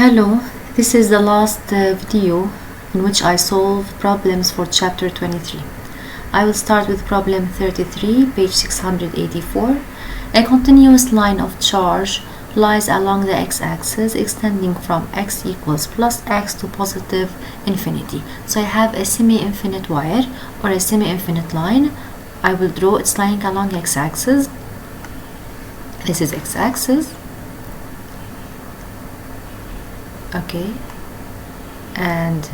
Hello, this is the last video in which I solve problems for chapter 23. I will start with problem 33, page 684. A continuous line of charge lies along the x-axis extending from x equals plus x to positive infinity. So I have a semi-infinite wire or a semi-infinite line. I will draw its lying along x-axis. This is x-axis. Okay, and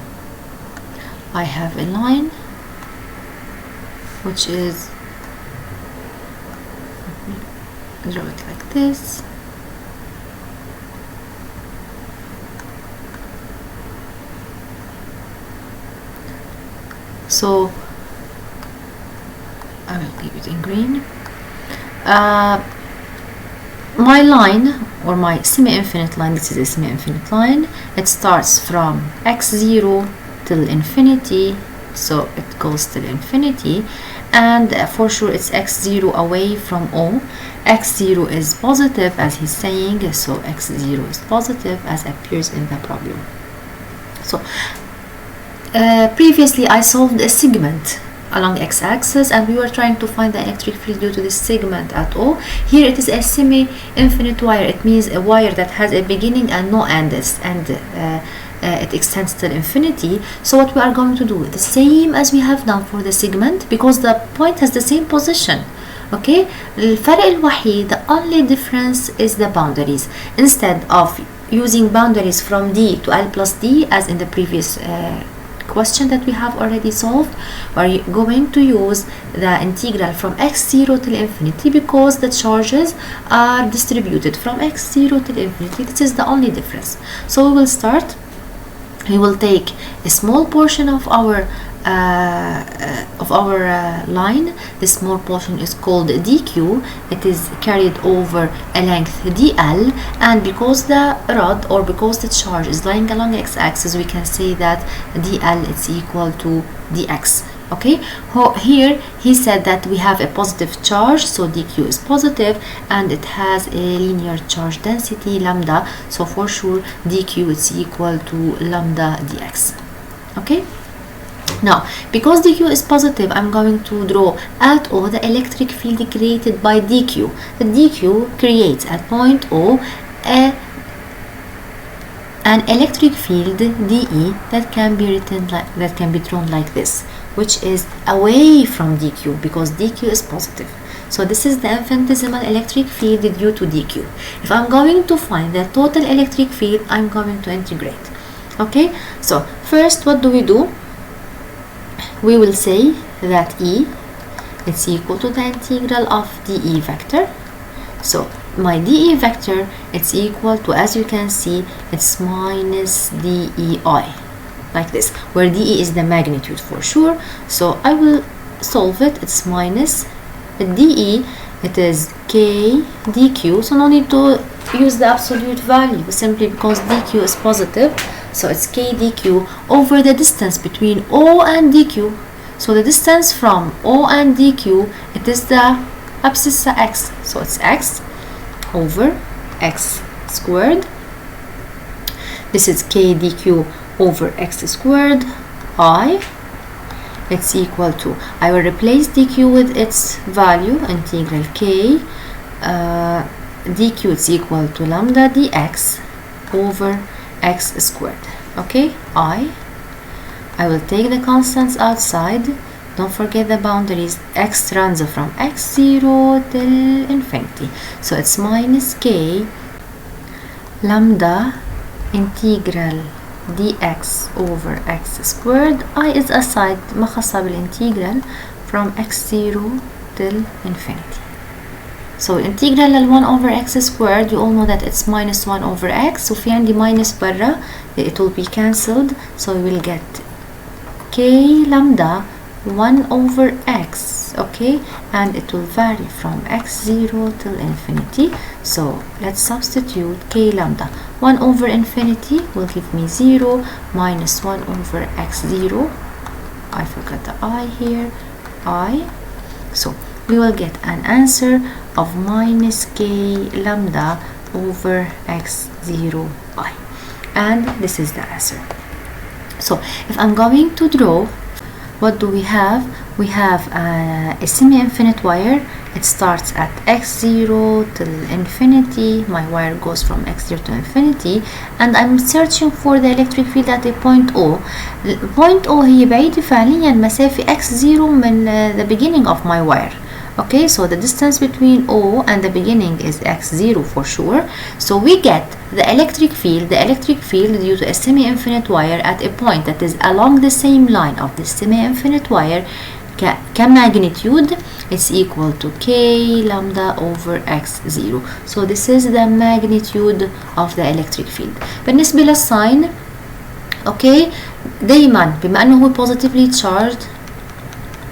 I have a line which is, draw it like this. So I will leave it in green. My line, or my semi-infinite line, this is a semi-infinite line, it starts from x0 till infinity, so it goes till infinity, and for sure it's x0 away from O. x0 is positive as he's saying, so x0 is positive as appears in the problem. So previously I solved a segment along x-axis and we were trying to find the electric field due to this segment at O. Here it is a semi-infinite wire. It means a wire that has a beginning and no end, and it extends till infinity. So what we are going to do, the same as we have done for the segment, because the point has the same position. Okay, الفرق الوحيد, the only difference is the boundaries. Instead of using boundaries from D to L plus D as in the previous question that we have already solved, we're going to use the integral from x0 till infinity because the charges are distributed from x0 till infinity. This is the only difference. So we will start. We will take a small portion of our line. This small portion is called dq. It is carried over a length dl, and because the rod or because the charge is lying along x-axis, we can say that dl is equal to dx. Okay, here he said that we have a positive charge, so dq is positive, and it has a linear charge density lambda, so for sure dq is equal to lambda dx. Okay, now because dq is positive, I'm going to draw at O the electric field created by dq. The dq creates at point O an electric field dE that can be written like, that can be drawn like this, which is away from dq because dq is positive. So this is the infinitesimal electric field due to dq. If I'm going to find the total electric field, I'm going to integrate. Okay, so first what do? We will say that E is equal to the integral of dE vector. So my dE vector, it's equal to, as you can see, it's minus dEi, like this, where dE is the magnitude for sure. So I will solve it. It's minus dE, it is k dq, so no need to use the absolute value simply because dq is positive. So it's k dq over the distance between O and dq. So the distance from O and dq, it is the abscissa x, so it's x over x squared. This is k dq over x squared I. It's equal to, I will replace dq with its value, integral k dq is equal to lambda dx over x squared. Okay, I will take the constants outside. Don't forget the boundaries. X runs from x0 till infinity, so it's minus k lambda integral dx over x squared. I is aside مخصصة بالintegral from x0 till infinity. So integral ال1 over x squared, you all know that it's minus 1 over x. So في عندي minus برا, it will be cancelled. So we will get k lambda 1 over x, okay, and it will vary from x0 till infinity. So let's substitute k lambda. 1 over infinity will give me 0 minus 1 over x0. I forgot the I here, I. So we will get an answer of minus k lambda over x0 I. and this is the answer. So if I'm going to draw, what do we have? We have a semi-infinite wire. It starts at x0 till infinity. My wire goes from x0 to infinity, and I'm searching for the electric field at a point O. Point O هي بعيدة فعليا مسافة x0 من the beginning of my wire. Okay, so the distance between O and the beginning is x0 for sure. So we get the electric field due to a semi-infinite wire at a point that is along the same line of the semi-infinite wire. Magnitude, it's equal to k lambda over x0. So this is the magnitude of the electric field. بالنسبة للساين، okay، دايما بما انه هو positively charged،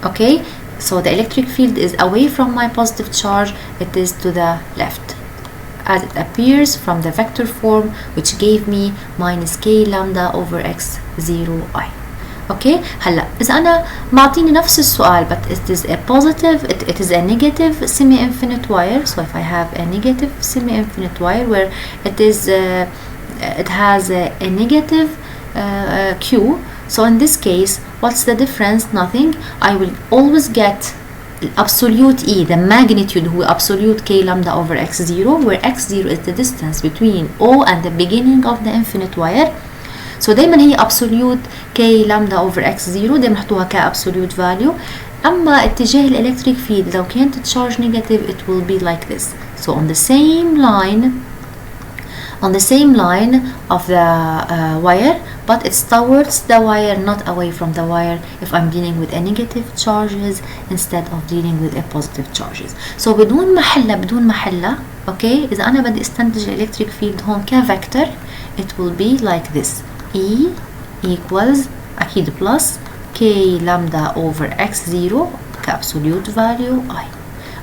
okay، so the electric field is away from my positive charge, it is to the left as it appears from the vector form, which gave me minus k lambda over x0i. اوكي، هلا اذا انا معطيني نفس السؤال but it is a positive, it is a negative semi-infinite wire. So if I have a negative semi-infinite wire where it is it has a negative q, so in this case what's the difference? Nothing. I will always get absolute E, the magnitude who absolute k lambda over x0, where x0 is the distance between O and the beginning of the infinite wire. So دايما هي absolute k lambda over x0 دايما نحطوها ك absolute value. أما اتجاه electric field لو كانت charge negative it will be like this. So on the same line of the wire, but it's towards the wire, not away from the wire, if I'm dealing with a negative charges instead of dealing with a positive charges. So بدون محلة okay، إذا أنا بدي استنتج electric field هون كvector it will be like this. E equals أكيد plus k lambda over x0 كabsolute value I.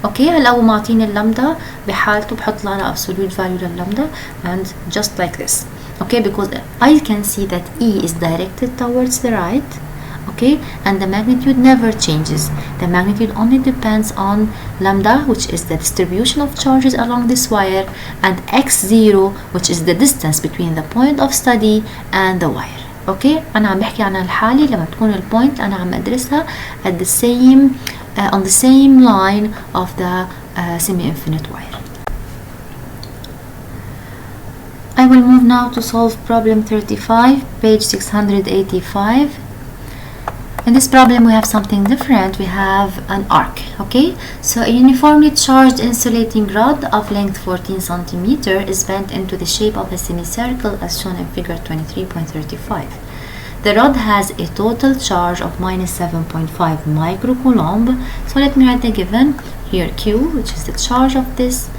اوكي، هلا هو معطيني اللامدا بحالته بحط لنا absolute value لللامدا and just like this. Okay, because I can see that E is directed towards the right. Okay, and the magnitude never changes. The magnitude only depends on lambda, which is the distribution of charges along this wire, and x0, which is the distance between the point of study and the wire. Okay, أنا عم بحكي عن الحالة لما تكون البوينت أنا عم أدرسها at the same on the same line of the semi-infinite wire. I will move now to solve problem 35, page 685. In this problem we have something different. We have an arc. Okay, so a uniformly charged insulating rod of length 14 centimeter is bent into the shape of a semicircle as shown in figure 23.35. The rod has a total charge of minus 7.5 microcoulomb. So let me write the given here. Q, which is the charge of this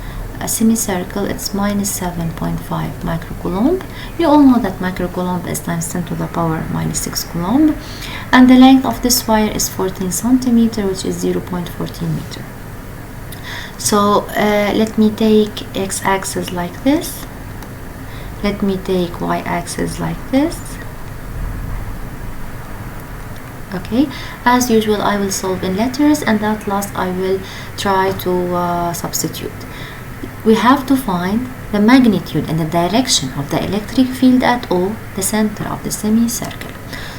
semicircle, it's minus 7.5 microcoulomb. You all know that microcoulomb is times 10 to the power minus 6 coulomb. And the length of this wire is 14 centimeter, which is 0.14 meter. So let me take x-axis like this. Let me take y-axis like this. Okay, as usual I will solve in letters, and at last I will try to substitute. We have to find the magnitude and the direction of the electric field at O, the center of the semicircle.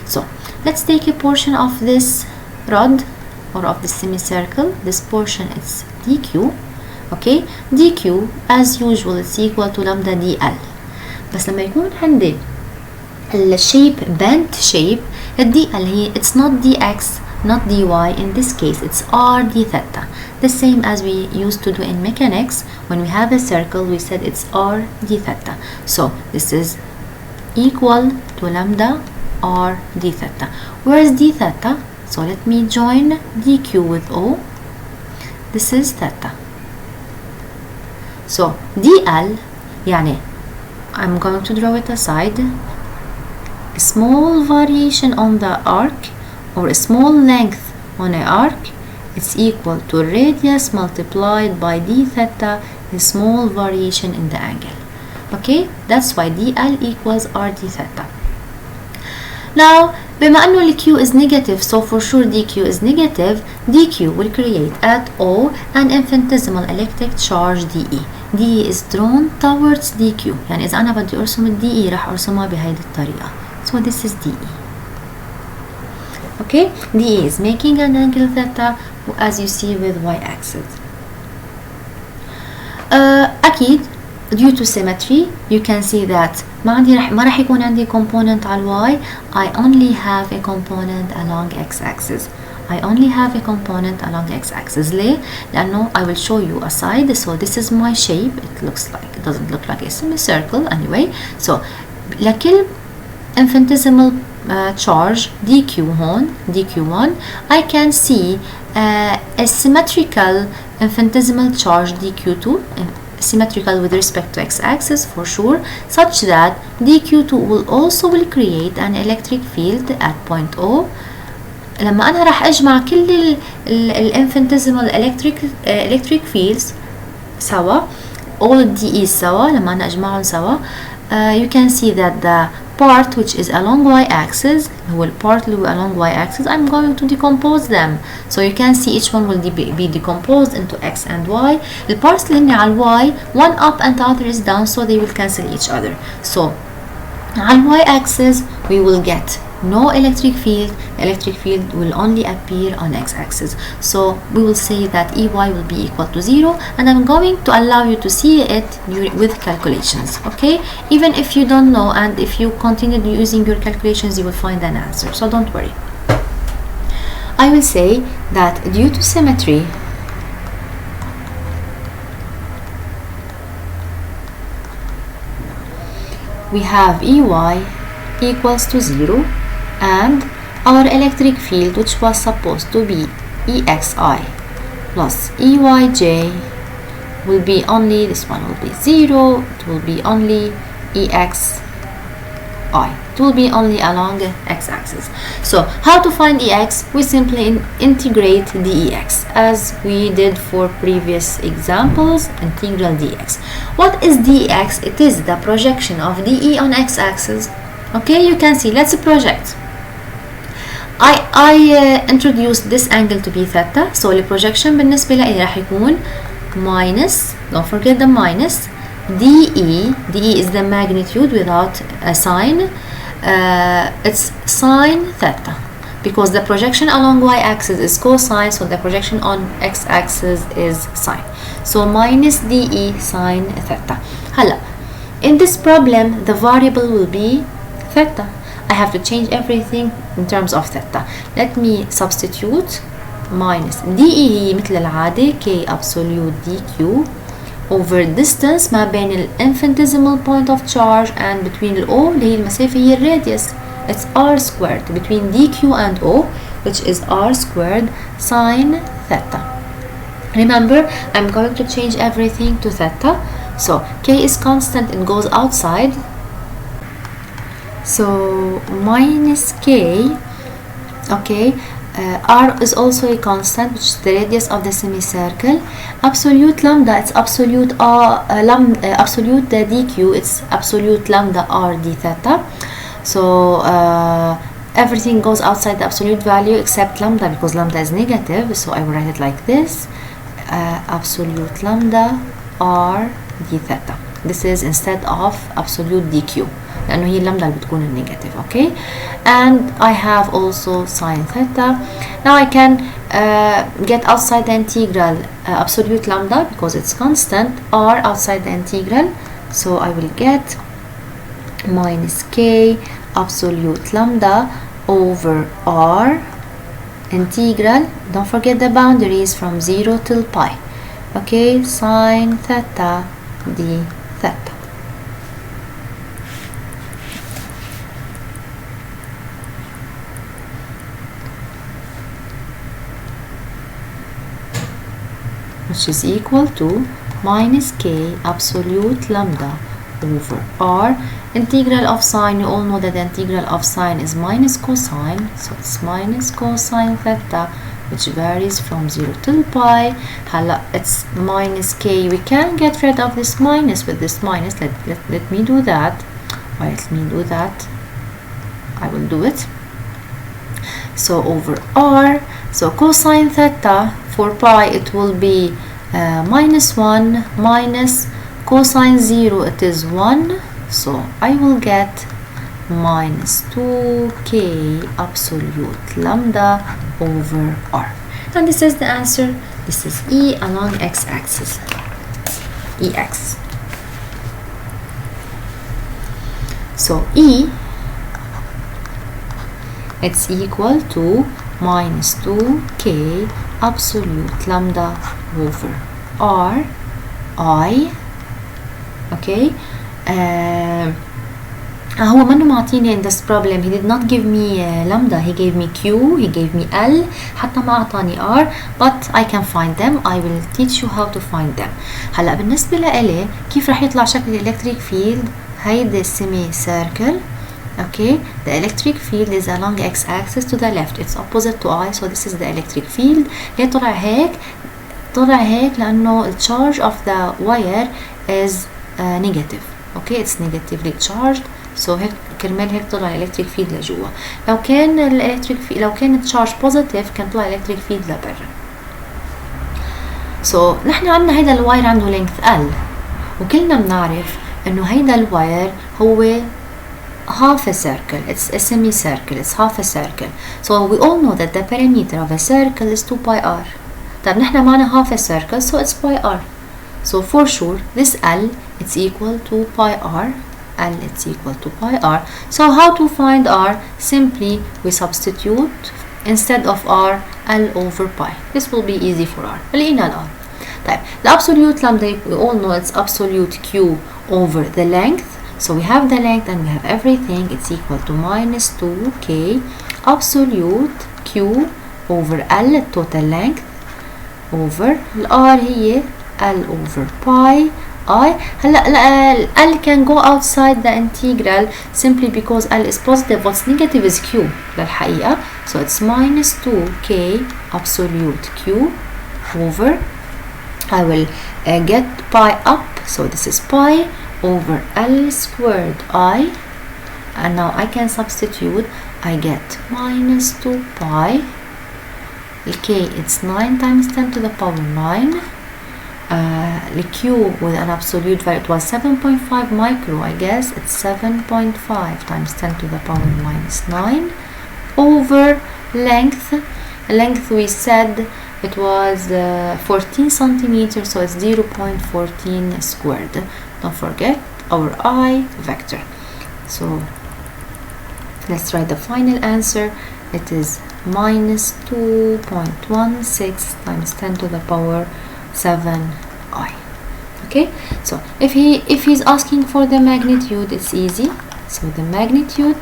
So let's take a portion of this rod or of the semicircle. This portion is dq. Okay, dq as usual it's equal to lambda dl. بس لما يكون عندي الشيب bent shape الدي ال هي it's not dx not dy. In this case it's r d theta, the same as we used to do in mechanics. When we have a circle we said it's r d theta. So this is equal to lambda r d theta. Where is d theta? So let me join dq with o. This is theta. So dl يعني I'm going to draw it aside. A small variation on the arc or a small length on an arc, it's equal to radius multiplied by d theta, a small variation in the angle. Okay, that's why dl equals r d theta. Now بما أنه ال q is negative, so for sure dq is negative, dq will create at O an infinitesimal electric charge dE. DE is drawn towards DQ. يعني إذا أنا بدي أرسم ال DE راح أرسمها بهيدي الطريقة. So this is DE. Okay, DE is making an angle theta as you see with y-axis. أكيد due to symmetry you can see that ما راح يكون عندي component على y. I only have a component along x-axis. I only have a component along x-axis. ليه؟ لأنه I will show you a side. So this is my shape. It doesn't look like a semicircle anyway. So لكل infinitesimal charge dq هون dq1 I can see a symmetrical infinitesimal charge dq2 symmetrical with respect to x-axis for sure, such that dq2 will create an electric field at point O. لما أنا راح أجمع كل الانفينيتيزمال electric fields سوا all DE سوا لما أنا أجمعهم سوا you can see that the part which is along y-axis هو part اللي هو along y-axis I'm going to decompose them. So you can see each one will be decomposed into x and y. The parts اللي هن على y one up and the other is down so they will cancel each other. So على y-axis we will get no electric field. Electric field will only appear on x-axis. So we will say that EY will be equal to 0 and I'm going to allow you to see it with calculations. Okay, even if you don't know and if you continue using your calculations you will find an answer, so don't worry. I will say that due to symmetry we have EY equals to 0 and our electric field which was supposed to be EXI plus EYJ will be only, this one will be 0, it will be only EXI, it will be only along x-axis. So how to find EX? We simply integrate dEx as we did for previous examples, integral dx. What is dx? It is the projection of dE on x-axis. Okay, you can see, let's project. I introduced this angle to be theta, so the projection بالنسبة لي راح يكون minus, don't forget the minus, DE is the magnitude without a sign, it's sine theta, because the projection along y-axis is cosine, so the projection on x-axis is sine. So minus DE sine theta. هلا, in this problem the variable will be theta. I have to change everything in terms of theta. Let me substitute minus DE هي مثل العادة K absolute dq over distance ما بين ال infinitesimal point of charge and between ال O اللي هي المسافة هي radius. It's r squared between dq and O, which is r squared sine theta. Remember, I'm going to change everything to theta. So K is constant, it goes outside. So minus K, okay, R is also a constant, which is the radius of the semicircle. Absolute lambda, it's absolute absolute dq, it's absolute lambda r d theta. So everything goes outside the absolute value except lambda, because lambda is negative. So I will write it like this, absolute lambda r d theta. This is instead of absolute dq. لأنه هي اللامدا اللي بتكون النيجاتيف. Okay, and I have also sine theta. Now I can get outside the integral absolute lambda because it's constant, r outside the integral, so I will get minus k absolute lambda over r integral, don't forget the boundaries, from 0 till pi. Okay, sine theta d theta. Which is equal to minus k absolute lambda over r integral of sine. You all know that the integral of sine is minus cosine, so it's minus cosine theta, which varies from 0 till pi. Hala, it's minus k. We can get rid of this minus with this minus. Let me do that. Why, let me do that. I will do it. So over r, so cosine theta for pi, it will be minus 1 minus cosine 0 it is 1, so I will get minus 2k absolute lambda over r. And this is the answer. This is E along x-axis, Ex. So E, it's equal to minus 2k absolute lambda over r I. Okay, هو منه معطيني in this problem. He did not give me lambda, he gave me q, he gave me l, حتى ما أعطاني r, but I can find them. I will teach you how to find them. هلا بالنسبة لإلي كيف رح يطلع شكل electric field؟ هيدا semi circle. Okay, the electric field is along x-axis to the left. It's opposite to I, so this is the electric field. ليه طلع هيك؟ طلع هيك لأنه the charge of the wire is negative. Okay, it's negatively charged. So هيك كرمال هيك طلع electric field لجوا. لو كان لو كان charge positive كان طلع electric field لبرا. So نحن عندنا هيدا الواير عنده length L، وكلنا بنعرف إنه هيدا الواير هو half a circle. It's a semicircle. It's half a circle. So we all know that the perimeter of a circle is 2 pi r. طب نحن معنا half a circle, so it's pi r. So for sure this L it's equal to pi r. L it's equal to pi r. So how to find r? Simply we substitute instead of r L over pi. This will be easy for r. لقينا ال r. طيب the absolute lambda we all know it's absolute q over the length. So we have the length and we have everything. It's equal to minus 2k absolute q over L total length over r هي L over pi I. هلا L can go outside the integral simply because L is positive. What's negative is q للحقيقة. So it's minus 2k absolute q over, I will get pi up, so this is pi over L squared I, and now I can substitute. I get minus 2 pi, the k it's 9 times 10 to the power 9, the q with an absolute value it was 7.5 micro, I guess it's 7.5 times 10 to the power minus 9 over length we said it was 14 centimeters, so it's 0.14 squared. Don't forget our I vector. So let's write the final answer. It is minus 2.16 times 10 to the power 7 I. Okay, so if he's asking for the magnitude, it's easy. So the magnitude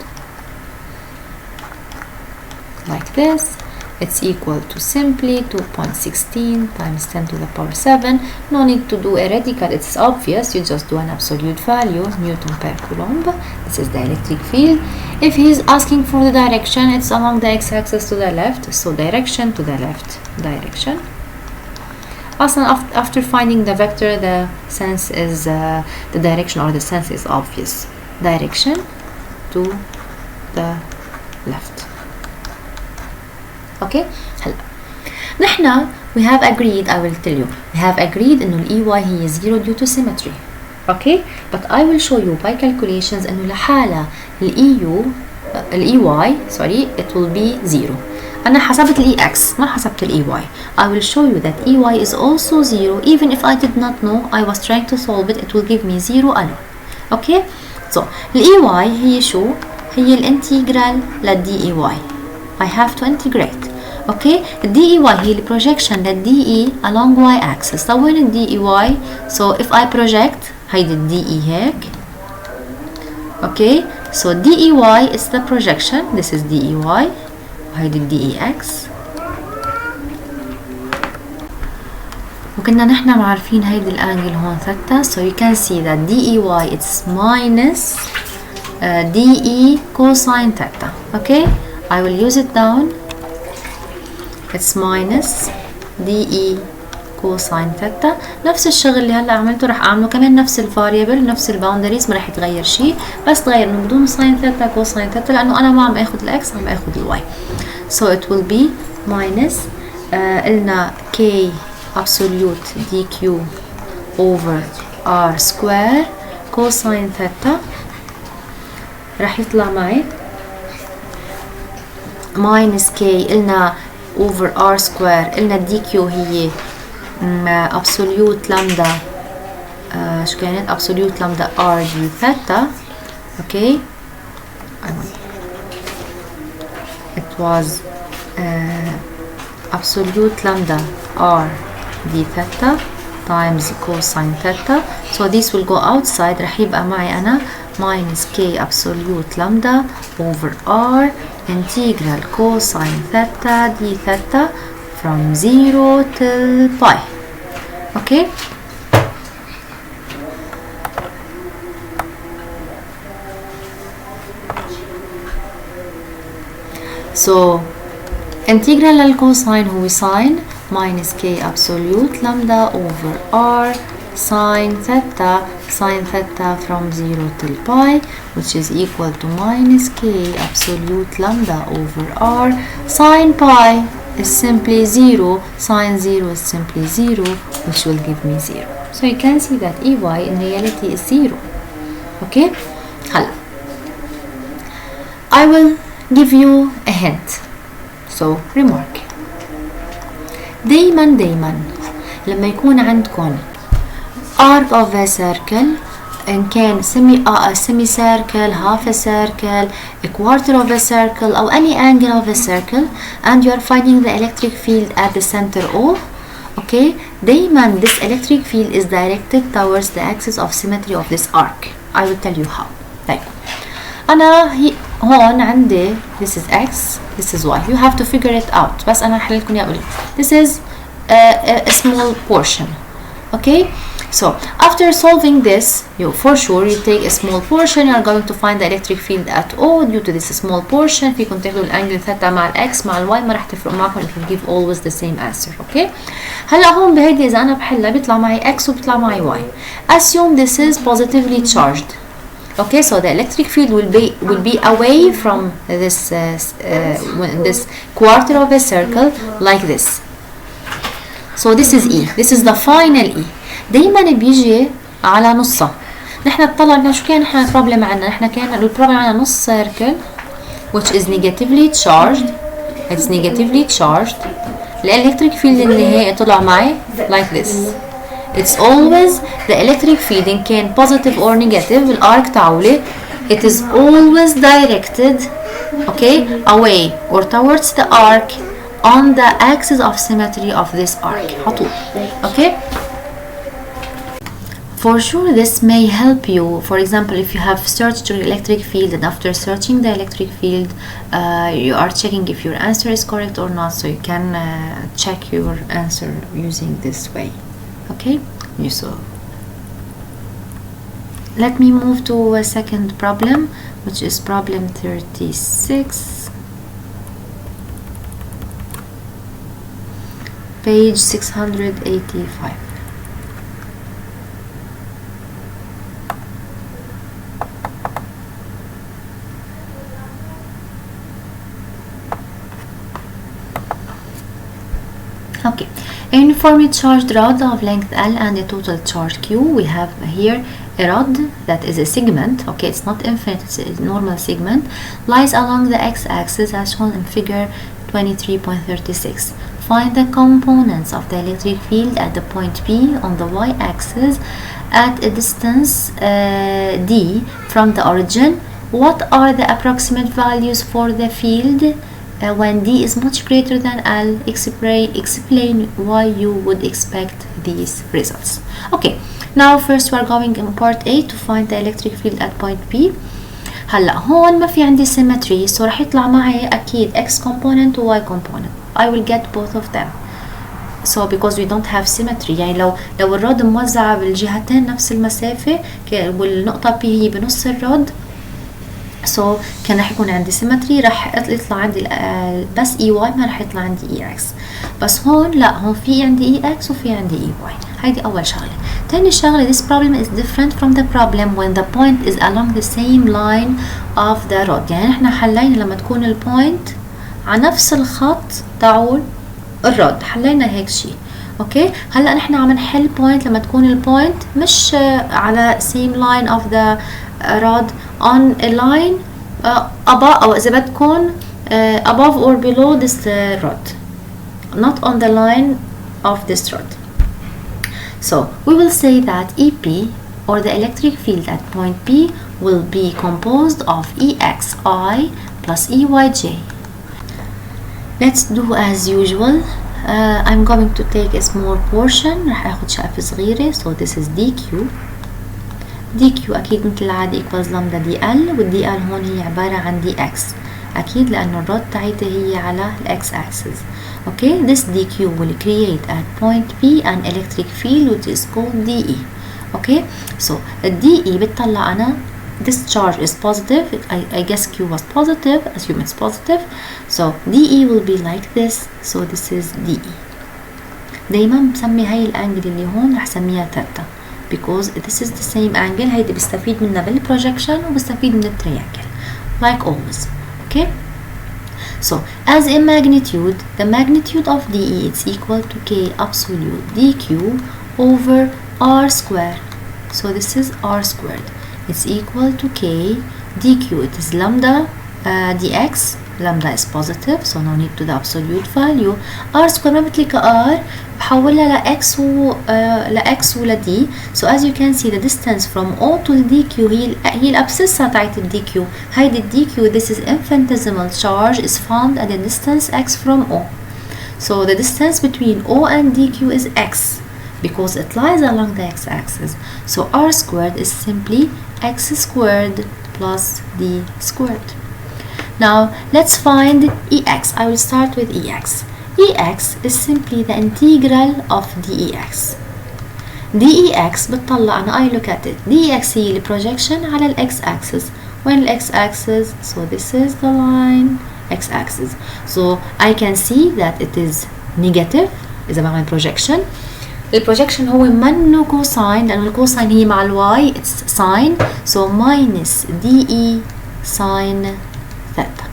like this, it's equal to simply 2.16 times 10 to the power 7. No need to do a radical, it's obvious. You just do an absolute value, Newton per Coulomb. This is the electric field. If he's asking for the direction, it's along the x-axis to the left. So direction to the left, direction. Also, after finding the vector, the sense is the direction or the sense is obvious. Direction to the left. Okay, هلا نحنا we have agreed, I will tell you, we have agreed إنه ال EY هي 0 due to symmetry. Okay, but I will show you by calculations إنه لحالة ال EY sorry it will be 0. أنا حسبت ال EX ما حسبت ال EY. I will show you that EY is also 0 even if I did not know. I was trying to solve it. It will give me 0 alone. Okay, so ال EY هي شو؟ هي الانتجرال لل DEY. I have to integrate. Okay, DEY هي the projection لل DE along y axis. طب وين ال DEY? So if I project هيدي ال DE هيك. Okay, so DEY is the projection. This is DEY وهيدي ال DEX. وكنا نحن معرفين هيدي الانجل هون ثيتا. So you can see that DEY it's minus DE cosine theta. Okay, I will use it down. It's minus DE cosine theta. نفس الشغل اللي هلا عملته رح اعمله كمان نفس الفاريبل نفس الباوندريز ما رح يتغير شيء بس تغير انه بدون ساين ثيتا كوساين ثيتا لانه انا ما عم اخذ الاكس عم اخذ الواي. So it will be minus قلنا k absolute dq over r square cosine ثيتا راح يطلع معي minus k قلنا over r square قلنا دي كيو هي absolute lambda شو كانت absolute lambda r دي ثيتا okay it was absolute lambda r d theta times cosine theta so this will go outside راح يبقى معي أنا minus k absolute lambda over r integral cosine theta d theta from 0 till pi okay so integral الكوساين هو sin minus k absolute lambda over r sin theta from 0 till pi which is equal to minus k absolute lambda over r sin pi is simply 0 sin 0 is simply 0 which will give me 0 so you can see that EY in reality is 0 okay هلا I will give you a hint so remark دايما لما يكون عندكم arc of a circle إن كان semi circle, half a circle, a quarter of a circle أو any angle of a circle and you are finding the electric field at the center O okay دايما this electric field is directed towards the axis of symmetry of this arc I will tell you how طيب أنا هون عندي this is x this is y you have to figure it out بس أنا هحل لكم إياه this is a small portion okay so after solving this you for sure you take a small portion you are going to find the electric field at O due to this small portion فيكم تاخدوا الانجل ثيتا مع الاكس مع الواي ما راح تفرق معكم it will give always the same answer okay هلا هون بهيدي اذا انا بحلها بيطلع معي x وبيطلع معي y assume this is positively charged okay so the electric field will be away from this quarter of a circle like this so this is E this is the final E دايما بيجي على نصها نحن طلعنا شو كان نحن البروبلم عنا نحن كان البروبلم عنا نص circle which is negatively charged it's negatively charged الالكتريك فيلد النهائي طلع معي like this it's always the electric field in كان positive or negative الارك تاعولي it is always directed okay away or towards the arc on the axis of symmetry of this arc حطوه okay for sure this may help you for example if you have searched your electric field and after searching the electric field you are checking if your answer is correct or not so you can check your answer using this way okay so let me move to a second problem which is problem 36 page 685 okay a uniformly charged rod of length L and a total charge Q we have here a rod that is a segment okay it's not infinite it's a normal segment lies along the x-axis as shown in figure 23.36 find the components of the electric field at the point P on the y-axis at a distance d from the origin what are the approximate values for the field when d is much greater than L explain why you would expect these results okay now first we are going in part A to find the electric field at point P هلا هون ما في عندي symmetry so راح يطلع معي أكيد x component و y component I will get both of them so because we don't have symmetry يعني لو الرod موزعة بالجهتين نفس المسافة والنقطة P هي بنص الرod so كان راح يكون عندي symmetry راح يطلع عندي بس EY ما راح يطلع عندي EX بس هون لا هون في عندي EX وفي عندي EY هيدي أول شغلة تاني شغلة this problem is different from the problem when the point is along the same line of the rod يعني احنا حلينا لما تكون البوينت على نفس الخط تاعول الرod حلينا هيك شيء اوكي. هلا نحن عم نحل بوينت لما تكون البوينت مش على same line of the rod on a line above او اذا بدكم above or below this rod, not on the line of this rod. So we will say that EP or the electric field at point P will be composed of EXI plus EYJ. Let's do as usual. I'm going to take a small portion. رح اخد شقفة صغيرة. So this is DQ. DQ أكيد مثل العادة equals lambda DL، والدي ال هون هي عبارة عن DX أكيد لأنه الرod تاعتها هي على الX axis. Okay, this DQ will create at point P an electric field which is called DE. Okay, so DE بتطلع أنا this charge is positive. I guess Q was positive, assume it's positive. So DE will be like this. So this is DE. دايما بسمي هاي الانجل اللي هون رح سميها ثيتا because this is the same angle. هيدي بستفيد منها بالبروجكشن وبستفيد من التريانجل like always. Okay. So as a magnitude, the magnitude of DE is equal to K absolute DQ over R square. So this is R squared. It's equal to K dQ. It is lambda dx. Lambda is positive, so no need to the absolute value. R square ما بتلك R بحولها ل x ل x ولا d. So as you can see the distance from O to dq هي الابسسة تاعت dq. هيدي dq, this is infinitesimal charge is found at the distance x from O. So the distance between O and dq is x because it lies along the x-axis. So R squared is simply x squared plus d squared. Now let's find Ex. I will start with Ex. Ex is simply the integral of dEx. dEx بتطلع أنا I look at it. dEx هي البروجكشن على ال x-axis. When the x-axis, so this is the line x-axis. So I can see that it is negative إذا بعمل projection. البروجكشن هو منه كوساين لأنه الكوساين هي مع الواي it's ساين. So minus DE sin theta.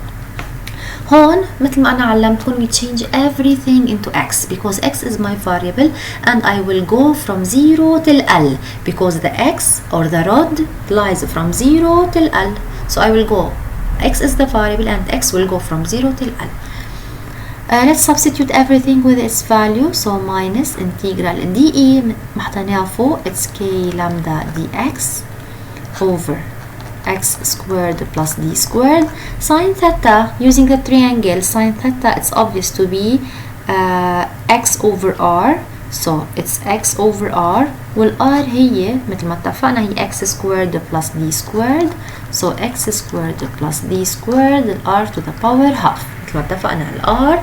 هون مثل ما أنا علمتكم we change everything into x because x is my variable and I will go from 0 till L because the x or the rod lies from 0 till L. So I will go, x is the variable and x will go from 0 till L. Let's substitute everything with its value. So minus integral dE محطيناها فوق it's k lambda dx over x squared plus d squared. Sin theta using the triangle sin theta it's obvious to be x over r. So it's x over r والr هي مثل ما اتفقنا هي x squared plus d squared. So x squared plus d squared r to the power half. مثل ما اتفقنا r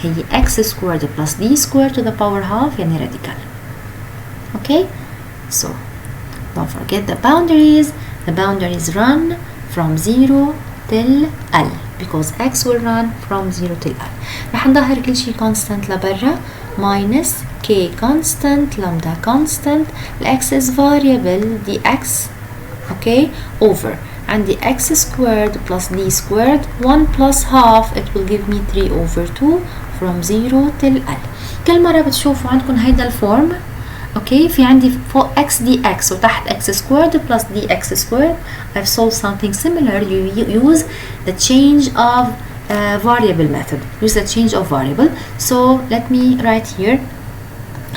هي x squared plus d squared to the power half يعني radical. Okay, so don't forget the boundaries. The boundaries run from 0 till L because x will run from 0 till L. رح نظهر كل شيء constant لبرا minus k constant lambda constant x is variable dx okay over عندي x squared plus d squared 1 plus half it will give me 3 over 2 from 0 till L. كل مرة بتشوفوا عندكم هيدا الفورم اوكي في عندي فوق x dx وتحت x squared plus dx squared. I've solved something similar. You use the change of variable method. Use the change of variable. So let me write here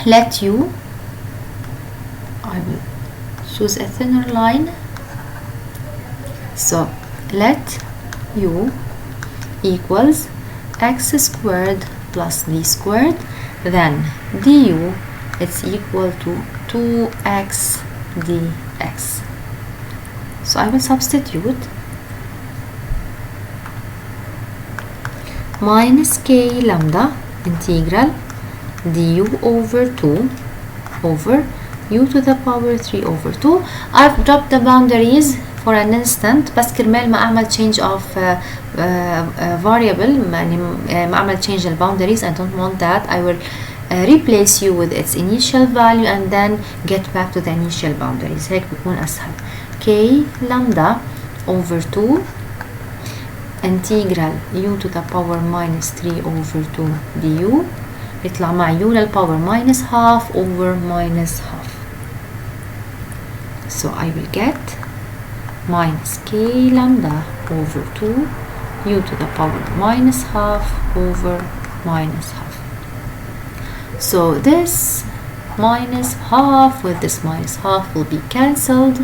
let u, I will choose a thinner line. So let u equals x squared plus d squared, then du it's equal to 2x dx. So I will substitute minus k lambda integral du over 2 over u to the power 3 over 2. I've dropped the boundaries for an instant بس كرمال ما أعمل change of variable يعني ما أعمل change the boundaries. I don't want that. I will replace u with its initial value and then get back to the initial boundaries. هيك بيكون أسهل. k lambda over 2 integral u to the power minus 3 over 2 du يطلع معي u للباور minus half over minus half. So I will get minus k lambda over 2 u to the power minus half over minus half. So this minus half with this minus half will be cancelled,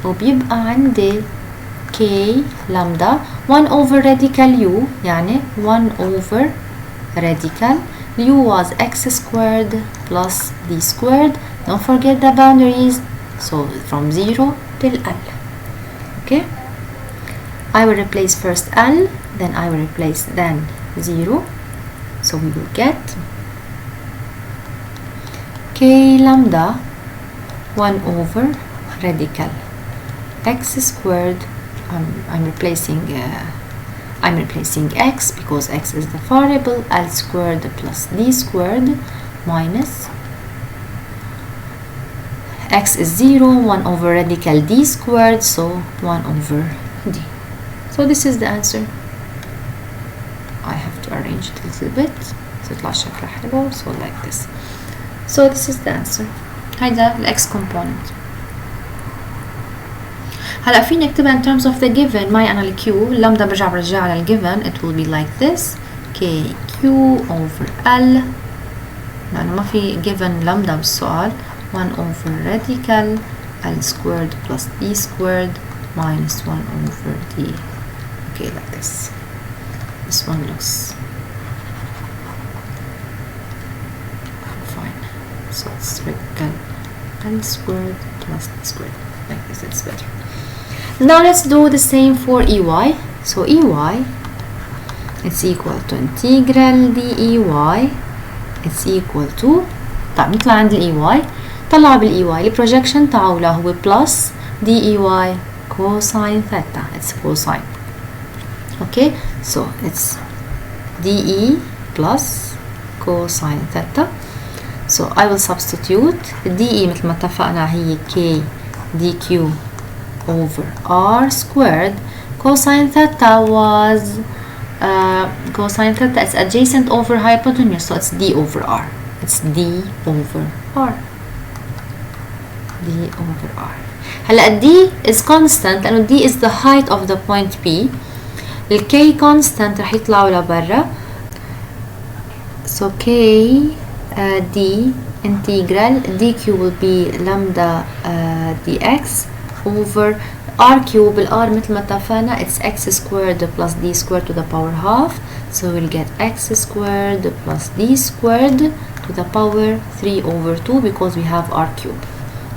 وبيبقى عندي k lambda 1 over radical u, يعني 1 over radical u was x squared plus d squared. Don't forget the boundaries, so from 0 till L. Okay, I will replace first L, then I will replace then 0, so we will get k lambda 1 over radical x squared. I'm replacing x because x is the variable, L squared plus d squared minus x is 0, 1 over radical d squared, so 1 over d. So this is the answer. I have to arrange it a little bit so يطلع شكله حلو, so like this. So this is the answer. هيدا ال x component. هلا فيني اكتبها in terms of the given. معي انا ال q لامدا برجع على ال given, it will be like this k q over l لأنه ما في given لامدا بالسؤال. 1 over radical l squared plus d squared minus 1 over d. Okay, like this. This one looks fine. So it's radical l squared plus d squared. Like this, it's better. Now let's do the same for EY. So EY, it's equal to integral DEY. It's equal to, طيب نطلع عند EY. طلع بالEY البروجكشن تاعولا هو plus DEY cosine theta. It's cosine. Okay, so it's DE plus cosine theta. So I will substitute DE مثل ما اتفقنا هي K DQ over r squared. Cosine theta was cosine theta is adjacent over hypotenuse, so it's d over r. It's d over r. d over r. هلا d is constant لأنه d is the height of the point P. ال k constant رح يطلعوا لبرا. So k d integral dq will be lambda dx over r cube. r مثل ما اتفقنا it's x squared plus d squared to the power half, so we'll get x squared plus d squared to the power 3 over 2 because we have r cube.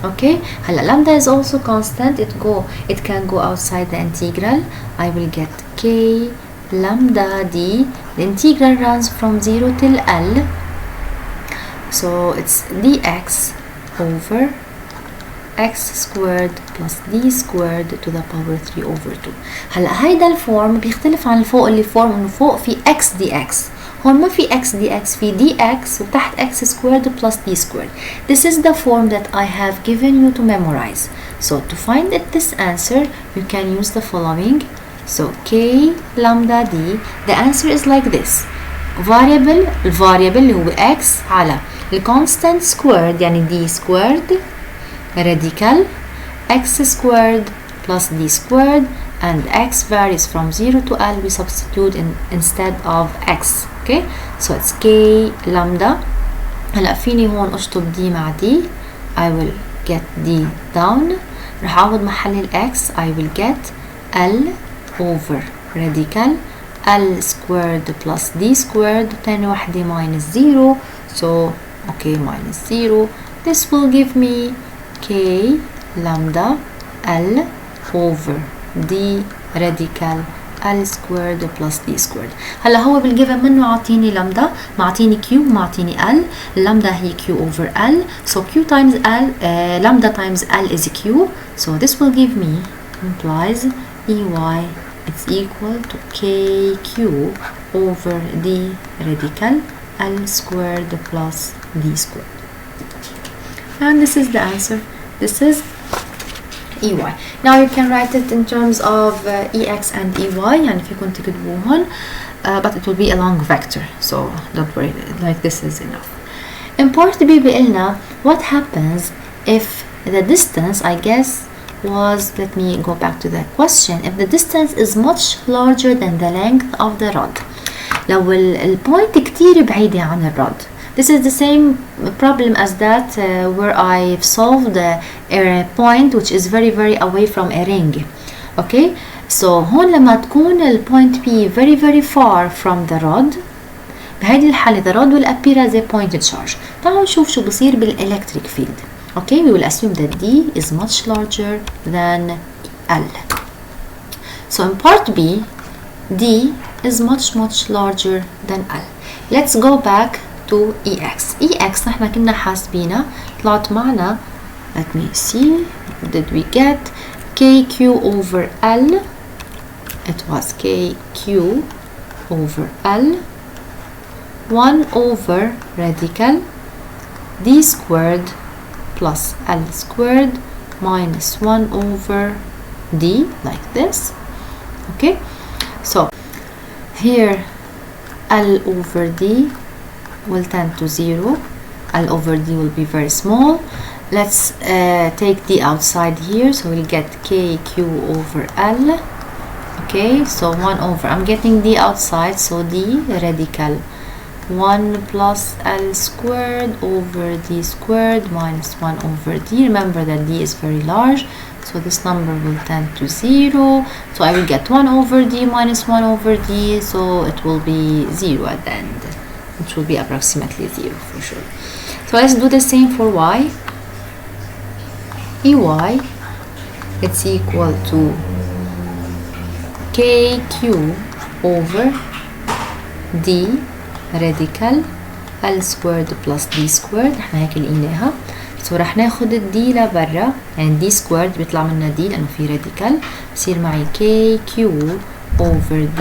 Okay, هلا lambda is also constant, it can go outside the integral. I will get k lambda d. The integral runs from 0 till L, so it's dx over x squared plus d squared to the power 3 over 2. هلا هيدا الفورم بيختلف عن الفوق اللي فورم انه فوق في x dx، هون ما في x dx، في dx وتحت x squared plus d squared. This is the form that I have given you to memorize. So to find this answer you can use the following. So k lambda d, the answer is like this. variable اللي هو x على constant squared يعني d squared radical x squared plus d squared, and x varies from 0 to L. We substitute instead of x. Okay, so it's k lambda. هلا فيني هون اشطب d مع d. I will get d down. رح اعوض محل ال x. I will get L over radical L squared plus d squared. تاني وحدة minus 0. So okay, minus 0. This will give me k lambda L over d radical L squared plus d squared. هلا هو بالجيفن منه عاطيني لامدا، معطيني q معطيني L. اللامدا هي q over L, so q times L lambda times L is q, so this will give me implies EY it's equal to kq over d radical L squared plus d squared. And this is the answer. This is EY. Now you can write it in terms of EX and EY. يعني فيكم تكتبوهن. but it will be a long vector, so don't worry, like this is enough. In part B بقلنا what happens if the distance, I guess, was, let me go back to the question, if the distance is much larger than the length of the rod. لو البوينت كتير بعيدة عن الرod. This is the same problem as that where I've solved a point which is very very away from a ring. Okay, so هون لما تكون ال point P very very far from the rod، بهذه الحالة the rod will appear as a point charge. تعالوا نشوف شو بصير بالelectric field. Okay, we will assume that D is much larger than L. So in part B, D is much larger than L. Let's go back to EX. EX نحن كنا حاسبينها، طلعت معنا، let me see, did we get KQ over L? It was KQ over L 1 over radical D squared plus L squared minus 1 over D, like this. Okay, so here L over D will tend to 0. L over D will be very small. Let's take D outside here, so we'll get KQ over L. Okay, so 1 over, I'm getting D outside, so D radical 1 plus L squared over D squared minus 1 over D. Remember that D is very large, so this number will tend to 0. So I will get 1 over D minus 1 over D, so it will be 0 at the end. It will be approximately 0 for sure. So let's do the same for Y. EY, it's equal to KQ over D radical L squared plus D squared. احنا هيك لقيناها. سو رح ناخد الدي لبرا، يعني دي سكويرد بيطلع منها دي لانه في راديكال، بصير معي KQ over D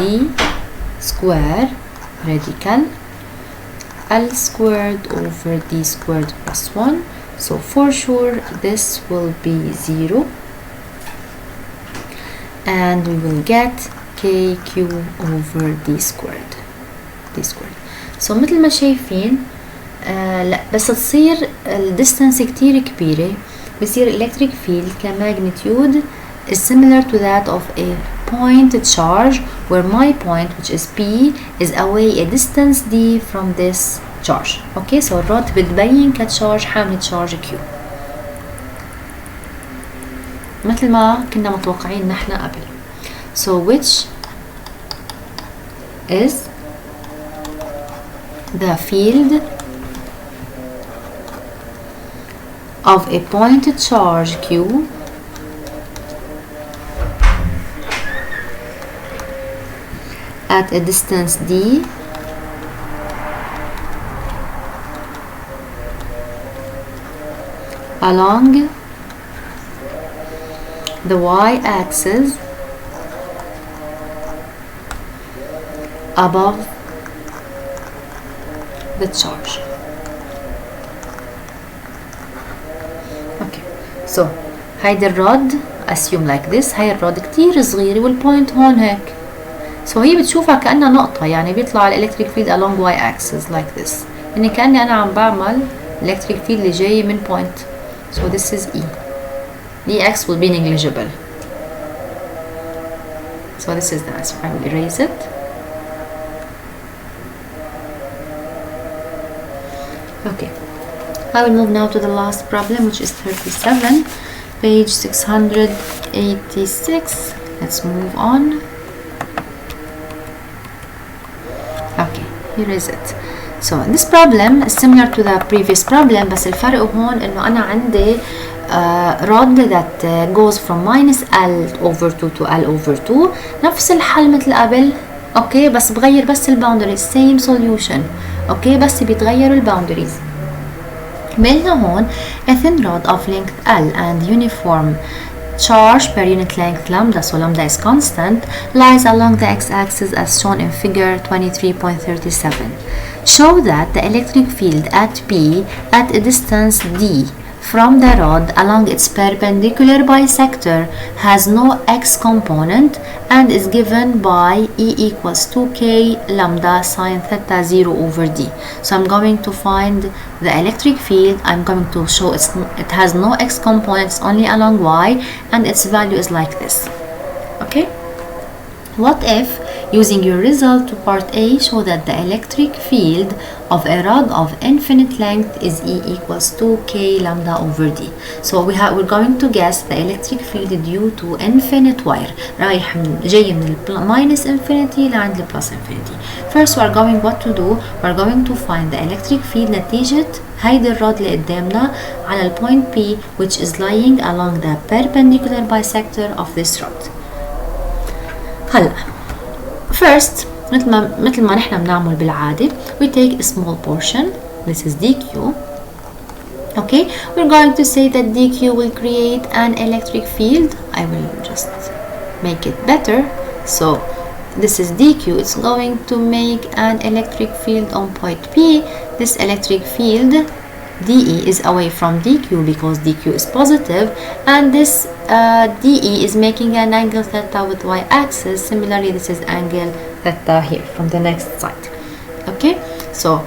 square radical L squared over D squared plus 1. So for sure this will be 0, and we will get KQ over D squared. So مثل ما شايفين لا بس تصير الديستانس كتير كبيرة، بصير electric field كماgnitude is similar to that of a point charge, where my point, which is P, is away a distance D from this charge. Okay, so الرod بتبين كتشارج حامل charge Q مثل ما كنا متوقعين نحن قبل. So which is the field of a point charge Q at a distance D along the y-axis above the charge. Okay, so هيدا الرod assume like this، هاي الرod كتير صغيرة والبوينت هون هيك، so هي بتشوفها كأنها نقطة، يعني بيطلع electric field along y-axis like this، يعني كأني أنا عم بعمل electric field اللي جاي من point. So this is E. The X will be negligible. So this is the answer. I will erase it. Okay. I will move now to the last problem, which is 37, page 686. Let's move on. Okay, here is it. So this problem is similar to the previous problem، بس الفرق هون انه انا عندي rod that goes from minus L over 2 to L over 2، نفس الحل مثل قبل. اوكي، بس بغير بس الباوندريز، same solution. اوكي، بس بيتغيروا الباوندريز. عملنا هون a thin rod of length L and uniform charge per unit length lambda, so lambda is constant, lies along the x-axis as shown in figure 23.37. Show that the electric field at P at a distance D from the rod along its perpendicular bisector has no x component and is given by E equals 2k lambda sine theta 0 over d. So I'm going to find the electric field. I'm going to show it has no x components, only along y, and its value is like this. Okay? What if, using your result to part A, show that the electric field of a rod of infinite length is E equals 2k lambda over d. So we're going to guess the electric field due to infinite wire رايح جاي من minus infinity لعند plus infinity. First we're going to find the electric field نتيجة هيدي الرod اللي قدامنا على ال point P, which is lying along the perpendicular bisector of this rod. هلا first مثل ما نحن بنعمل بالعادة, we take a small portion. This is dq. Okay, we're going to say that dq will create an electric field. I will just make it better. So this is dq. It's going to make an electric field on point P. This electric field DE is away from DQ because DQ is positive, and this DE is making an angle theta with y-axis. Similarly, this is angle theta here from the next side. Okay, so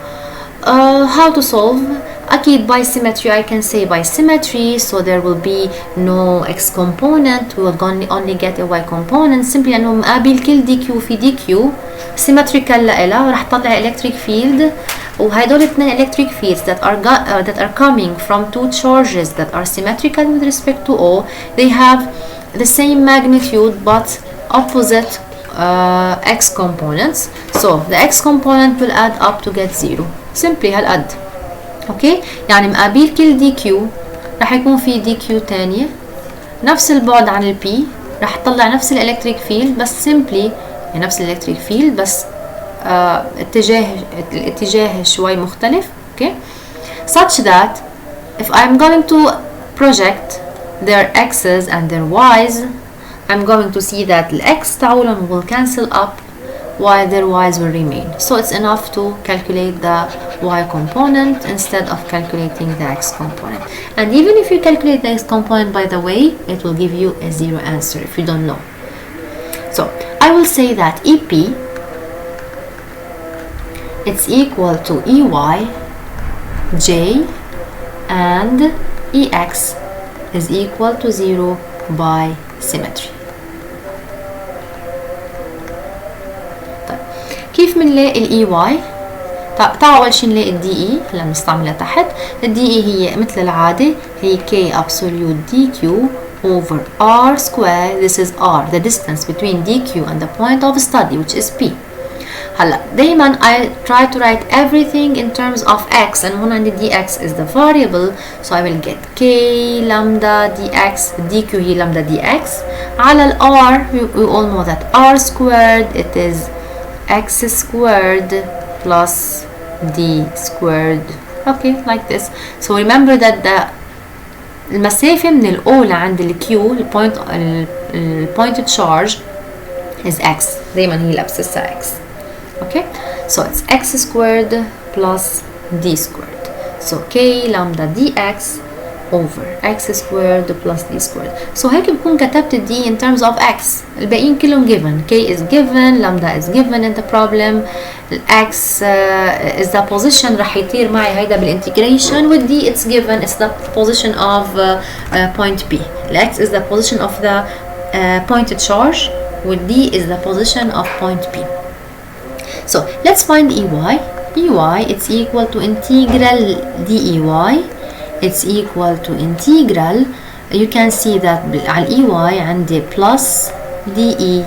how to solve? أكيد by symmetry. I can say by symmetry, so there will be no x component. We will only get a y component. Simply أنه مقابل كل DQ في DQ symmetrical لإلها ورح طلع electric field. وهيدول اثنين electric fields that are coming from two charges that are symmetrical with respect to O. They have the same magnitude but opposite x components. So the x component will add up to get 0. Simply هالقد. اوكي, يعني مقابل كل دي كيو رح يكون في دي كيو تانية نفس البعد عن البي, رح تطلع نفس الالكتريك فيلد بس simply يعني نفس الالكتريك فيلد بس الاتجاه شوي مختلف. اوكي, such that if I'm going to project their x's and their y's, I'm going to see that the x تاعولن will cancel up while their y's will remain. So it's enough to calculate the y component instead of calculating the x component. And even if you calculate the x component, by the way, it will give you a 0 answer if you don't know. So I will say that EP it's equal to EY, J, and EX is equal to 0 by symmetry. كيف منلاقي ال EY؟ تعالوا أول شي نلاقي ال DE اللي بنستعملها تحت. ال DE هي مثل العادة هي K absolute DQ over R square. This is R, the distance between DQ and the point of study, which is P. هلا دايما I try to write everything in terms of x, and هون عندي dx is the variable, so I will get k lambda dx, dq هي lambda dx على ال r. We all know that r squared it is x squared plus d squared. Okay, like this. So remember that المسافة من ال O لعند ال Q, ال point charge is x. دايما هي لابسسها x. Okay, so it's x squared plus d squared. So k lambda dx over x squared plus d squared. So هيك بكون كتبت d in terms of x. الباقيين كلهم given. K is given, lambda is given in the problem. X is the position رح يطير معي هيدا بالintegration. With d it's given, it's the position of point P. X is the position of the point charge. With d is the position of point P. So let's find EY. EY it's equal to integral DEY. It's equal to integral. You can see that على EY عندي plus DE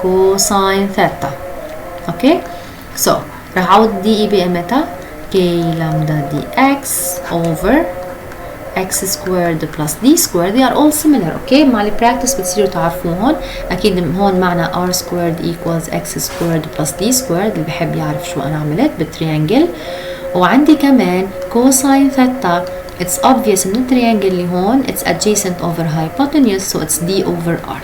cosine theta. Okay. So راح أعوض DE بقيمتها K lambda dx over x squared plus d squared. They are all similar. Okay, مع البراكتس بتصيروا تعرفوهم. أكيد هون معنا r squared equals x squared plus d squared. اللي بحب يعرف شو أنا عملت بالتريانجل. وعندي كمان cosine theta. It's obvious إنه التريانجل اللي هون it's adjacent over hypotenuse, so it's d over r.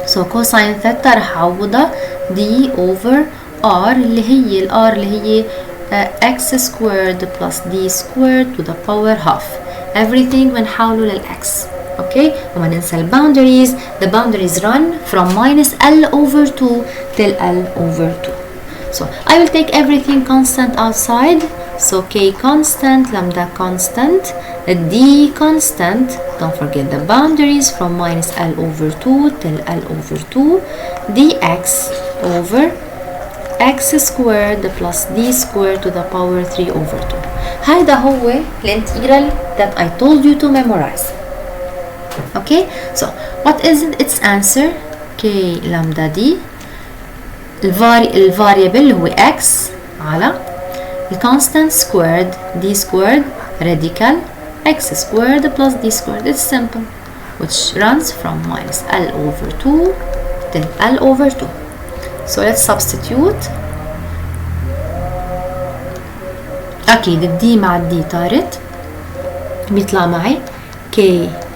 So cosine theta رح أعوضها d over r اللي هي ال r اللي هي x squared plus d squared to the power half. everything بنحوله للإكس. اوكي وما ننسى الباوندريز. the boundaries run from minus L over 2 till L over 2. so I will take everything constant outside. so K constant, lambda constant, D constant. Don't forget the boundaries from minus L over 2 till L over 2. dx over x squared plus d squared to the power 3 over 2. هذا هو الانتجرال that I told you to memorize. Okay, so what is its answer? K lambda d. الفاريبل اللي هو x على constant squared d squared radical x squared plus d squared. It's simple, which runs from minus L over 2 till L over 2. So let's substitute. أكيد الدي مع الدي طارت، بيطلع معي K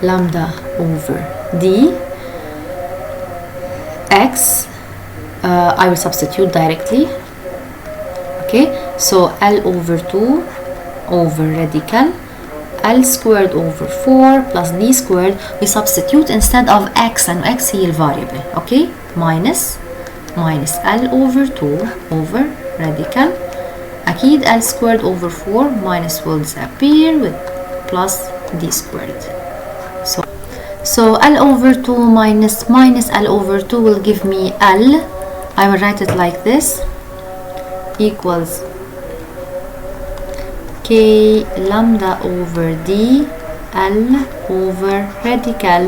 lambda over D X. I will substitute directly. Okay, so L over 2 over radical L squared over 4 plus D squared. We substitute instead of X, and X هي الفاريبل. Okay, minus L over 2 over radical. أكيد L squared over 4 minus will disappear with plus D squared. So L over 2 minus L over 2 will give me L. I will write it like this, equals K lambda over D L over radical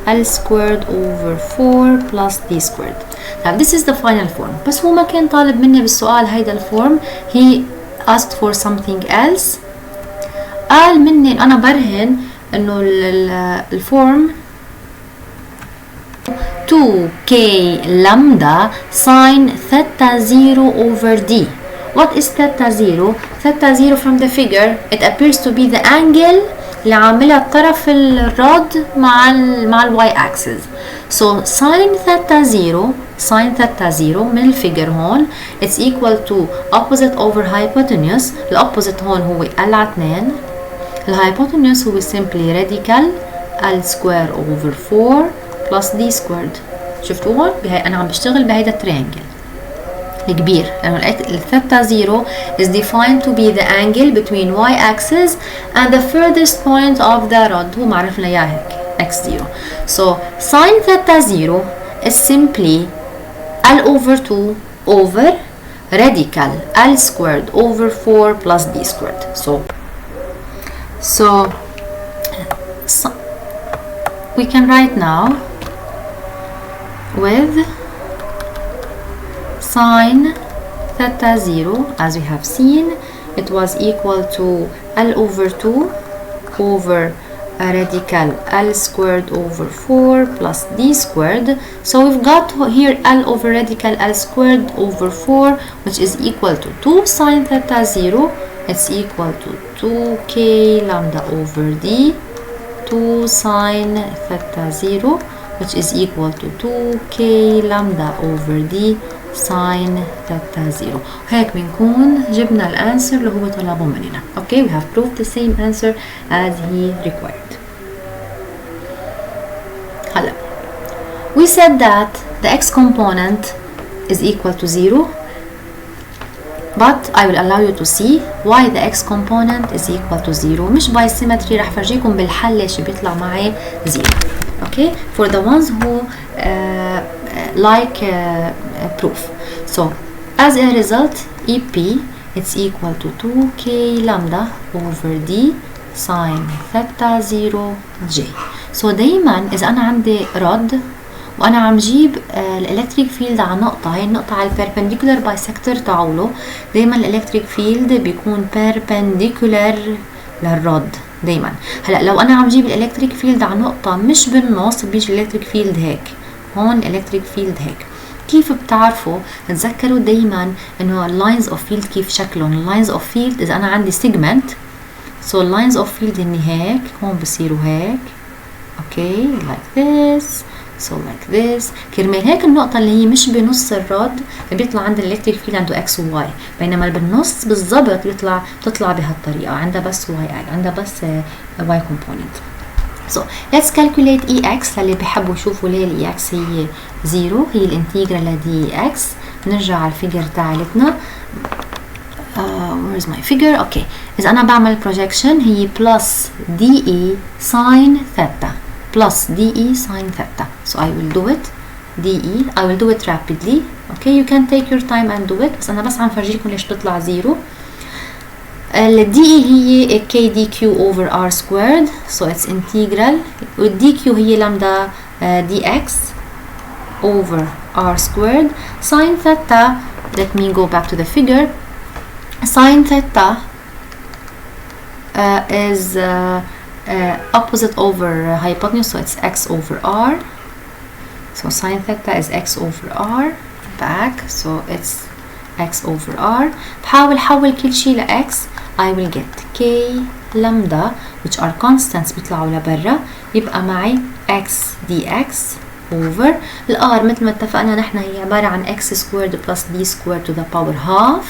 L squared over 4 plus D squared. Now this is the final form. بس هو ما كان طالب مني بالسؤال هيدا الفورم. He asked for something else. قال مني أنا برهن إنه الفورم 2k lambda sine theta 0 over d. What is theta 0? Theta 0 from the figure, it appears to be the angle اللي عاملها الطرف الرod مع ال y axis. So sine theta 0 من الفيجر هون it's equal to opposite over hypotenuse. الopposite هون هو L على 2. الhypotenuse هو simply radical L square over 4 plus D squared. شفتوا هون أنا عم بشتغل بهيدا التريانجل الكبير لأنه الثيتا 0 is defined to be the angle between y axis and the furthest point of the rod. هو معرفنا إياه هيك x0. So sin theta 0 is simply L over 2 over radical L squared over 4 plus D squared. So we can write now with sine theta 0, as we have seen, it was equal to L over 2 over radical L squared over 4 plus D squared. So we've got here L over radical L squared over 4, which is equal to 2 sine theta 0. It's equal to 2k lambda over D, 2 sine theta 0, which is equal to 2k lambda over D sine theta 0. هيك بنكون جبنا الانسر اللي هو طلبه مننا. Okay, we have proved the same answer as he required. هلا we said that the x component is equal to 0, but I will allow you to see why the x component is equal to 0. مش by symmetry، رح فرجيكم بالحل ليش بيطلع معي 0. Okay, for the ones who like proof. So as a result, EP it's equal to 2k lambda over d sine theta 0 j. So دايما إذا أنا عندي رد وأنا عم جيب الإلكتريك فيلد على نقطة، هاي النقطة على البيربنديكولار بايسكتور تاعوله، دايما الإلكتريك فيلد بيكون بيربنديكولار للرد دايما. هلا لو أنا عم جيب الإلكتريك فيلد على نقطة مش بالنص بيجي الإلكتريك فيلد هيك، هون الإلكتريك فيلد هيك. كيف بتعرفوا؟ تذكروا دايما إنه lines of field كيف شكلهم. lines of field إذا أنا عندي segment، so lines of field هني هيك، هون بصيروا هيك، okay like this. so like this. كرمال هيك النقطة اللي هي مش بنص الرod بيطلع عند الالكتريك فيلد عنده x و y، بينما اللي بالنص بالضبط بتطلع بهالطريقة، عندها بس y، عندها بس y component. So let's calculate EX للي بيحبوا يشوفوا ليه ال EX هي 0، هي الانتجرال ل dx. نرجع على الفيجر تاعتنا. where's my figure? okay. إذا أنا بعمل projection هي plus DE sin theta plus DE sin theta. So I will do it DE. I will do it rapidly. Okay, you can take your time and do it. بس أنا بس عم فرجيكم ليش بتطلع 0. ال DE هي K dq over R squared. So it's integral. وال dq هي lambda dx over R squared. Sin theta, let me go back to the figure. Sin theta is opposite over hypotenuse, so it's x over r. So sin theta is x over r back, so it's x over r. بحاول حول كل شيء ل x. I will get k lambda which are constants بيطلعوا لبرا، يبقى معي x dx over الr مثل ما اتفقنا نحن هي عبارة عن x squared plus d squared to the power half.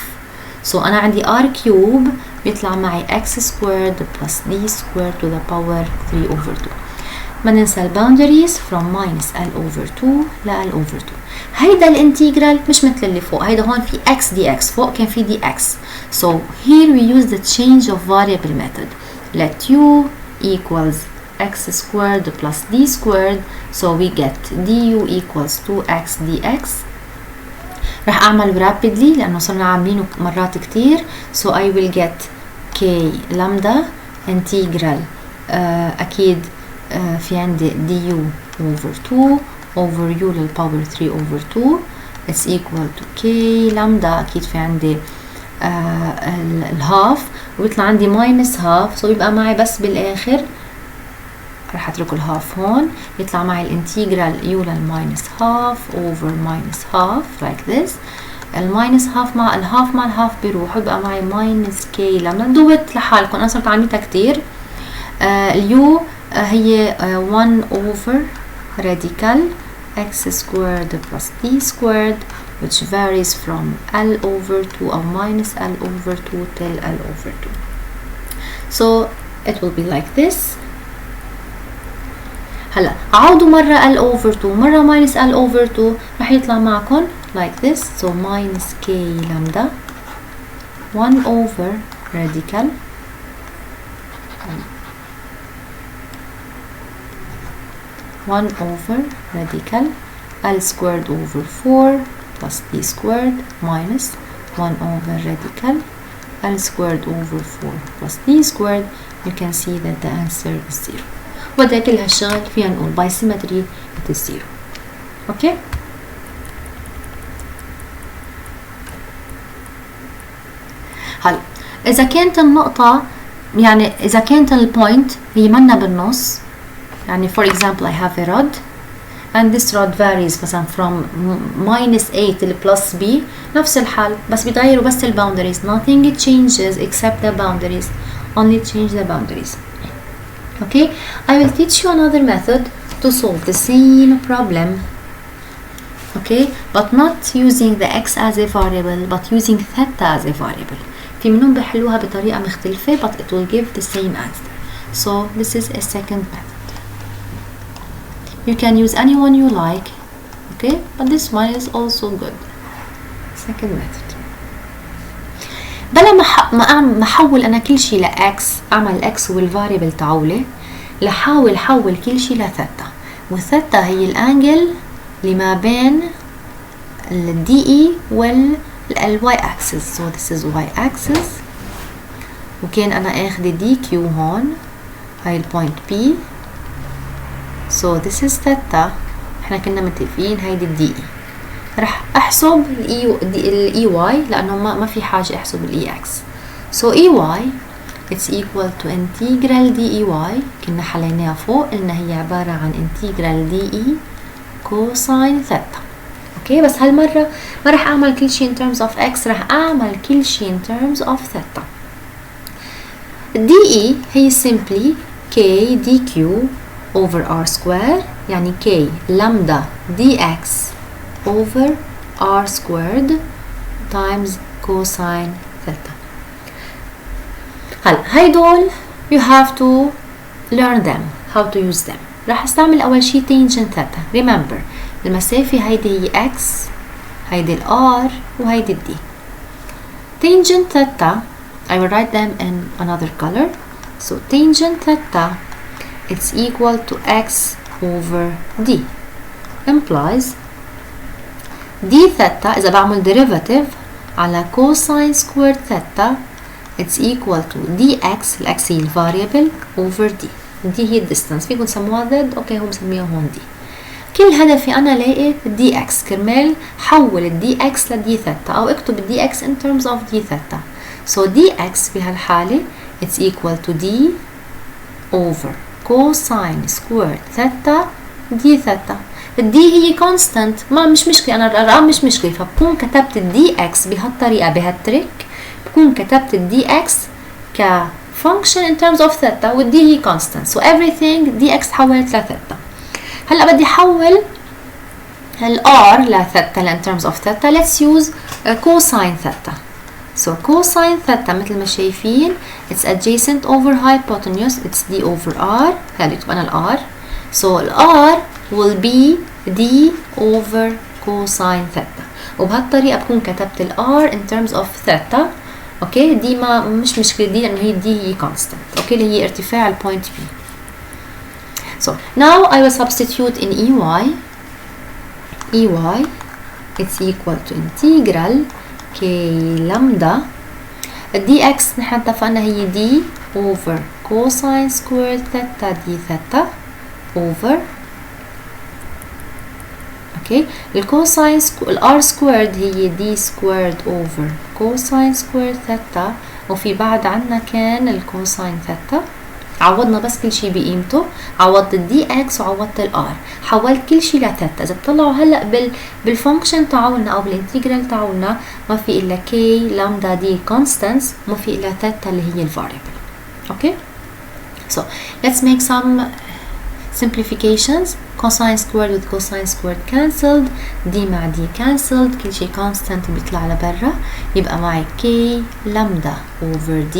So أنا عندي r cube بيطلع معي x squared plus d squared to the power 3 over 2. ما ننسى ال boundaries from minus l over 2 ل l over 2. هيدا الانتجرال مش مثل اللي فوق، هيدا هون في x dx، فوق كان في dx. So here we use the change of variable method. Let u equals x squared plus d squared, so we get du equals 2x dx. رح أعمل rapidly لأنه صرنا عاملينه مرات كتير. So I will get k lambda integral أكيد في عندي du over 2 over u للpower 3 over 2 it's equal to k lambda. أكيد في عندي الهاف وبيطلع عندي minus half، so يبقى معي بس بالآخر رح اترك الهاف هون، يطلع معي الانتجرال u للماينس هاف over minus half like this. الماينس هاف مع الهاف مع الهاف بيروح، يبقى معي minus k لما دوت لحالكم، انا صرت عملتها كتير. اليو هي 1 over radical x squared plus d squared which varies from l over 2 or minus l over 2 till l over 2. So it will be like this. هلا عودوا مرة l over 2 مرة minus l over 2 رح يطلع معكم like this. So minus k lambda 1 over radical l squared over 4 plus d squared minus 1 over radical l squared over 4 plus d squared. You can see that the answer is 0. وده كل هالشغل فينا نقول by symmetry it is 0. اوكي هلا اذا كانت النقطة يعني اذا كانت البوينت هي منا بالنص، يعني for example I have a rod and this rod varies مثلا from minus 8 ل plus b، نفس الحال بس بيتغيروا بس ال boundaries. nothing changes except the boundaries, only change the boundaries. Okay, I will teach you another method to solve the same problem. Okay, but not using the x as a variable but using theta as a variable. في منهم بحلوها بطريقة مختلفة but it will give the same answer. So this is a second method. You can use any one you like. Okay, but this one is also good. Second method. بلا ما احول انا كل شيء لاكس، اعمل اكس والفاريبل تعولي، لحاول حول كل شيء لثيتا، والثيتا هي الانجل اللي ما بين الدي اي والواي اكسس. so this is y axis، وكان انا اخذ دي كيو هون، هاي البوينت بي. so this is ثيتا، احنا كنا متفقين هيدي الدي اي. رح احسب الاي واي لانه ما في حاجه احسب الاي اكس. so اي واي it's equal to integral دي اي واي، كنا حليناها فوق، قلنا هي عباره عن integral دي اي كوساين ثيتا. اوكي بس هالمره ما رح اعمل كل شيء in terms of x، رح اعمل كل شيء in terms of ثيتا. دي اي هي simply k دي كيو over r square يعني k lambda dx over r squared times cosine theta. هلا هيدول you have to learn them how to use them. راح استعمل اول شي tangent theta. remember المسافة هيدي هي x هيدي ال r وهيدي ال d. tangent theta I will write them in another color. So tangent theta it's equal to x over d implies d theta إذا بعمل derivative على cosine squared theta it's equal to dx الأكس هي variable over d. d هي distance فيكم تسموها z اوكي هم مسميها هون d. كل هدفي أنا لاقي dx كرمال حول dx ل d theta أو اكتب dx in terms of d theta. So dx بهالحالة it's equal to d over cosine squared theta d theta. d هي constant ما مش مشكلة أنا الأرقام مش مشكلة فبكون كتبت dx بهالطريقة بهالتريك بكون كتبت dx ك function in terms of theta وال d هي constant. So everything dx حولت ل theta. هلا بدي أحول ال r ل theta in terms of theta. Let's use cosine theta. So cosine theta مثل ما شايفين it's adjacent over hypotenuse it's d over r. هلا بكتب أنا ال r. So ال r will be d over cosine theta وبهالطريقة بكون كتبت ال r in terms of theta. اوكي دي ما مش مشكلة دي لأنه هي دي هي constant اوكي اللي هي ارتفاع البوينت B. So now I will substitute in EY it's equal to integral k lambda dx نحن اتفقنا هي d over cosine squared theta d theta over اوكي الكوساين الار سكويرد هي d squared over cosine squared theta وفي بعد عنا كان الكوساين theta. عوضنا بس كل شيء بقيمته عوضت الدي اكس وعوضت الار حولت كل شيء لثيتا. اذا بتطلعوا هلا بالفانكشن تاعولنا او بالانتجرال تاعولنا ما في الا كي لامدا دي كونستانس ما في الا ثيتا اللي هي الفاريبل. اوكي so let's make some simplifications. cosine squared with cosine squared cancelled d مع d cancelled كل شيء constant بيطلع لبرا يبقى معي k lambda over d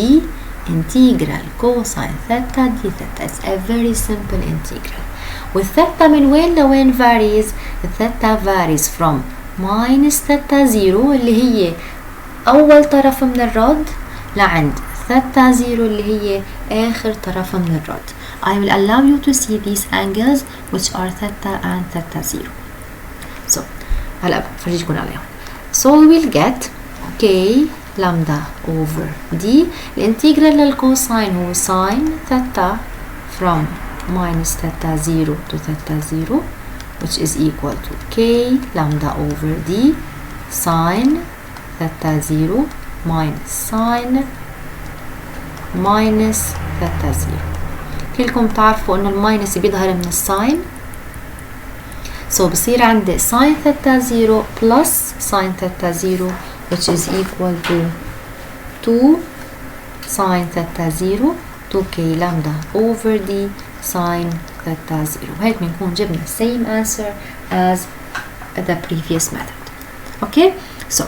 integral cosine theta d theta. It's a very simple integral. والثيتا من وين لوين varies؟ الثيتا varies from minus theta 0 اللي هي أول طرف من الرد لعند theta 0 اللي هي آخر طرف من الرد. I will allow you to see these angles which are theta and theta 0. So هلا بفرجيكم عليهم. So we will get k lambda over d. الانتجرال للكوساين هو sin theta from minus theta 0 to theta 0 which is equal to k lambda over d sin theta 0 minus sin minus theta 0. كلكم تعرفوا انه الماينس بيظهر من الساين so بصير عندي sin theta 0 plus sin theta 0 which is equal to 2 sin theta 0 2k lambda over d sin theta 0. وهيك بنكون جبنا same answer as the previous method. Okay so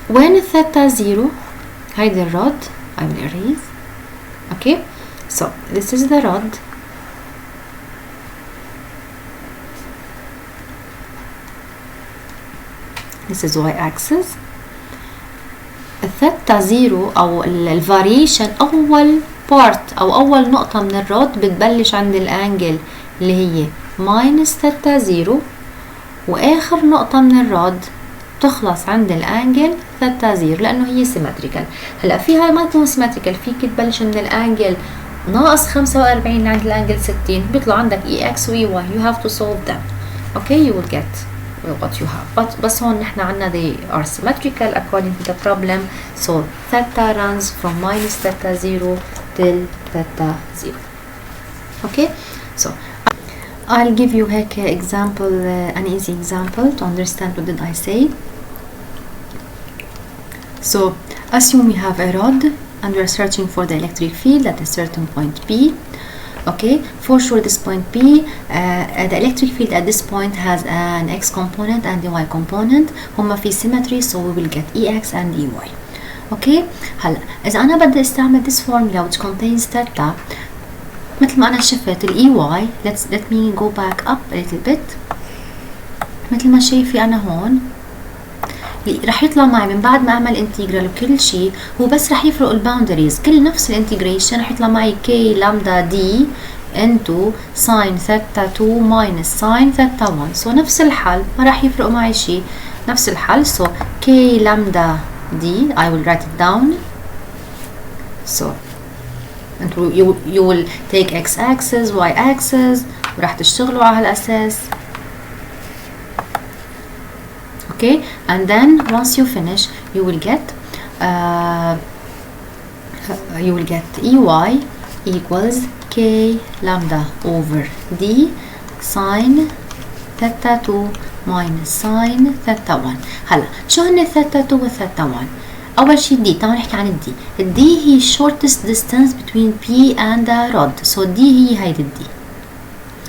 when theta 0 هيدي الرod I will erase. Okay so this is the rod this is y axis. الثيتا 0 او الفاريشن اول part او اول نقطة من الرod بتبلش عند الانجل اللي هي minus theta 0 واخر نقطة من الرod تخلص عند الانجل ثيتا 0 لانه هي سيمتريكال. هلا فيها ما تكون سيمتريكال فيك تبلش من الانجل ناقص 45 عند الانجل 60 بيطلع عندك اي اكس واي واي. you have to solve them. okay you will get what you have بس هون نحن عنا they are symmetrical according to the problem. so theta runs from minus theta 0 till theta 0. okay so I'll give you هيك example an easy example to understand what did I say. So assume we have a rod and we are searching for the electric field at a certain point P. Okay, for sure this point P, the electric field at this point has an x component and the y component. هما في symmetry, so we will get Ex and Ey. Okay, هلا إذا أنا بدي استعمل this formula which contains theta مثل ما أنا شفت ال Ey, let me go back up a little bit. مثل ما شايفي أنا هون رح يطلع معي من بعد ما اعمل انتجرال وكل شيء، هو بس رح يفرق الباوندريز، كل نفس الانتجريشن رح يطلع معي k لامدا دي into sin ثيتا 2 minus sin ثيتا 1. سو نفس الحل، ما رح يفرق معي شيء، نفس الحل. سو k لامدا دي I will write it down. So you will take x axis y axis ورح تشتغلوا على هالاساس. Okay, and then once you finish you will get Ey equals k lambda over d sin ثيتا 2 minus sin ثيتا 1. هلا شو هن ثيتا 2 و ثيتا 1؟ اول شيء دي، تعالوا نحكي عن الدي. الدي هي shortest distance between P and the rod, so دي هي هيدي الدي.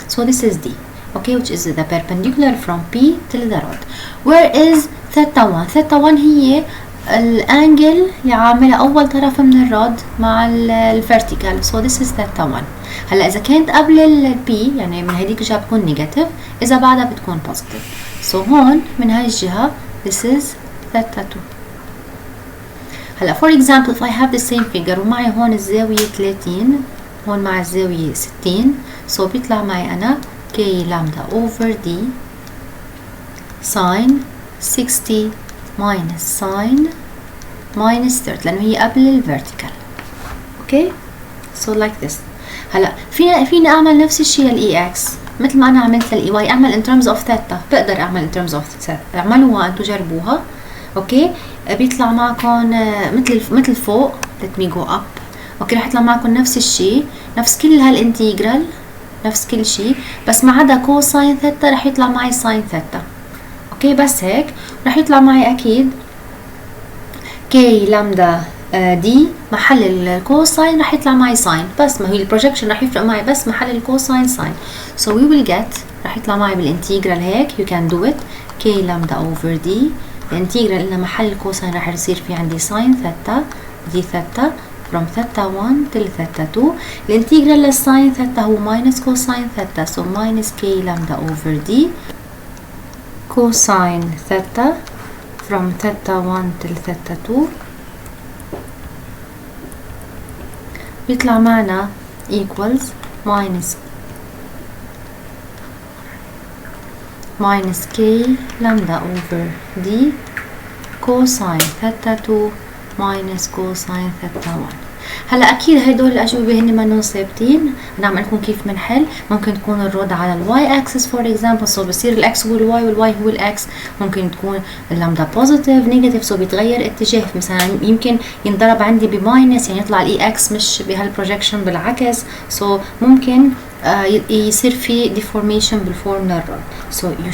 So this is D, okay, which is the perpendicular from P till the rod. Where is ثيتا 1؟ ثيتا 1 هي الانجل اللي عاملة اول طرف من الرod مع الفيرتيكال. So this is ثيتا 1. هلا اذا كانت قبل ال P يعني من هيديك الجهة بتكون نيجاتيف، اذا بعدها بتكون بوزيتيف. So هون من هاي الجهة this is ثيتا 2. هلا for example if I have the same figure ومعي هون الزاوية 30 هون مع الزاوية 60، so بيطلع معي أنا k lambda over d sin 60 minus sin minus 30 لأنه هي قبل الفيرتيكال. okay, so like this. هلا فينا أعمل نفس الشيء لل Ex مثل ما أنا عملت لل Ey، أعمل in terms of theta. بقدر أعمل in terms of theta، اعملوها أنتو جربوها. اوكي بيطلع معكم مثل فوق. let me go up. اوكي رح يطلع معكم نفس الشيء، نفس كل هالانتجرال، نفس كل شيء، بس ما عدا كوساين ثيتا رح يطلع معي ساين ثيتا. اوكي بس هيك رح يطلع معي اكيد كي لامدا دي محل الكوساين رح يطلع معي ساين، بس ما هي البروجكشن رح يفرق معي بس محل الكوساين ساين. so we will get رح يطلع معي بالانتجرال هيك you can do it كي لامدا اوفر دي الانتجرال لنا محل الكوساين رح يصير في عندي ساين ثيتا دي ثيتا from ثيتا 1 till ثيتا 2. الانتجرال للساين ثيتا هو minus cosine ثيتا، so minus k lambda over d cosine ثيتا from ثيتا 1 till ثيتا 2 بيطلع معنا equals minus k lambda over d cosine ثيتا 2 minus cosine ثيتا 1. هلا اكيد هدول الاجوبه هن منهم ثابتين، نعمل لكم كيف بنحل. ممكن تكون الرود على الواي اكسس فور اكزامبل، سو بصير الاكس هو الواي والواي هو الاكس. ممكن تكون اللامدا بوزيتيف نيجاتيف، سو بيتغير اتجاه، مثلا يمكن ينضرب عندي بماينس يعني يطلع الاي اكس مش بهالبروجكشن بالعكس، سو ممكن يصير في deformation بالفورمولا الرود. so you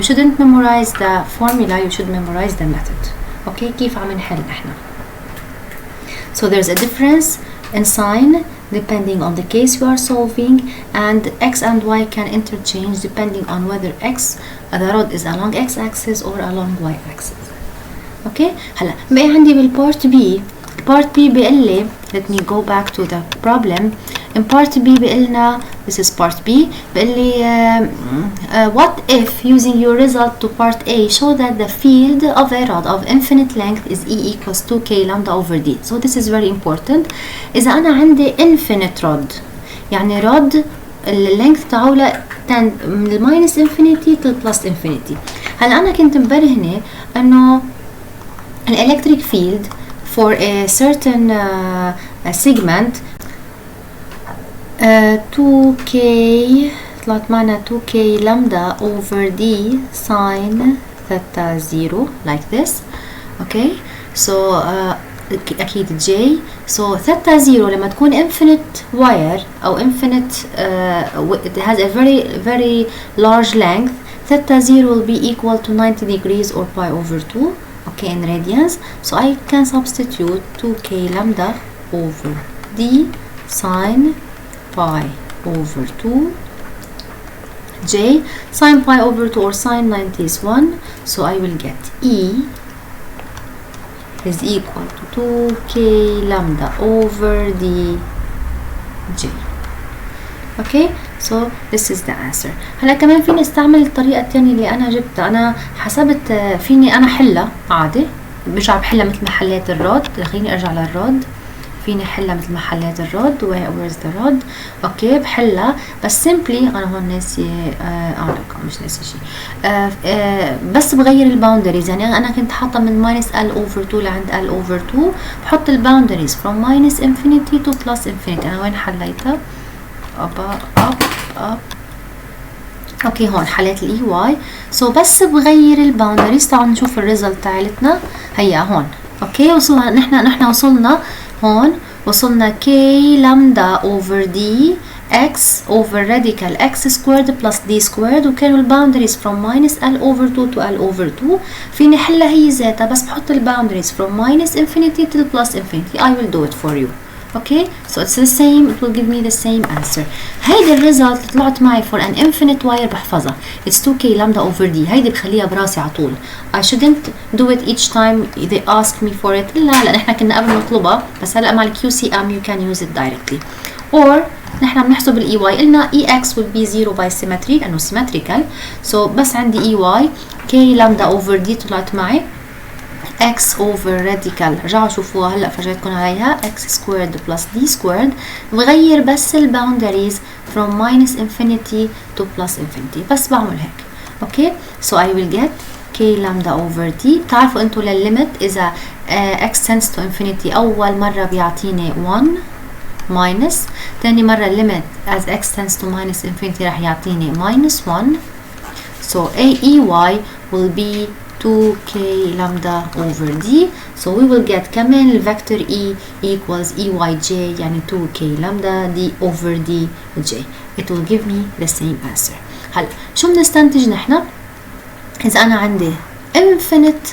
shouldn't memorize the formula, you should memorize the method. اوكي كيف عم نحل احنا. So there's a difference in sign depending on the case you are solving, and x and y can interchange depending on whether the rod is along x-axis or along y-axis. Okay. هلا بقى عندي بالبارت B. part B بيقول لي let me go back to the problem. in part B بيقلنا this is part B بيقول لي what if using your result to part A show that the field of a rod of infinite length is E equals 2k lambda over d. so this is very important. إذا أنا عندي infinite rod يعني rod اللينث تاعوله من الماينس انفينيتي للبلس انفينيتي. هلا أنا كنت مبرهنة إنه electric field for a certain segment 2k طلعت معنا 2k lambda over d sin ثيتا 0 like this. okay so أكيد j so ثيتا 0 لما تكون infinite wire أو infinite it has a very large length, ثيتا 0 will be equal to 90 degrees or pi over 2. okay in radians, so I can substitute 2k lambda over d sin pi over 2 j. Sine pi over 2 or sine 90 is 1, so I will get E is equal to 2k lambda over the j. Okay, so this is the answer. هلا كمان فيني استعمل الطريقة الثانية اللي أنا جبتها. أنا حسبت فيني أنا حلها عادي، برجع بحلها مثل ما حليت الرود. خليني أرجع للرود. فيني حلها مثل ما حليت الرود. where's the rod. اوكي بحلها بس simply انا هون ناسي مش ناسي شيء. بس بغير الباوندريز. يعني انا كنت حاطه من minus L over 2 لعند L over 2، بحط الباوندريز from minus infinity to plus infinity. انا وين حليتها؟ up اوكي هون حليت الاي واي. سو بس بغير الباوندريز. تعالوا نشوف الريزلت تاعتنا. هيا هون اوكي وصلنا نحن وصلنا هون، وصلنا k lambda over d x over radical x squared plus d squared، وكانوا الباوندريز from minus L over 2 to L over 2. فيني حلها هي ذاتها بس بحط الباوندريز from minus infinity to plus infinity. I will do it for you. Okay, so it's the same, it will give me the same answer. هيدي الريزلت طلعت معي for an infinite wire بحفظها. It's 2k lambda over d. هيدي بخليها براسي على طول. I shouldn't do it each time they ask me for it. لا لا نحن كنا قبل نطلبها، بس هلا مع ال QCM you can use it directly. Or نحن بنحسب ال EY. قلنا EX will be 0 by symmetry لأنه symmetrical. So بس عندي EY k lambda over d طلعت معي x over radical. رجعوا شوفوها هلا فرجيتكم عليها x squared plus d squared. بغير بس الباوندريز from minus infinity to plus infinity. بس بعمل هيك. اوكي so I will get k lambda over t. بتعرفوا انتوا للليمت اذا x tends to infinity اول مره بيعطيني 1 minus، تاني مره الليمت as x tends to minus infinity راح يعطيني minus 1. so AEY will be 2k lambda over d. So we will get كمان الفector E equals EYJ يعني 2k lambda d over dj. It will give me the same answer. هلا شو بنستنتج نحن؟ إذا أنا عندي infinite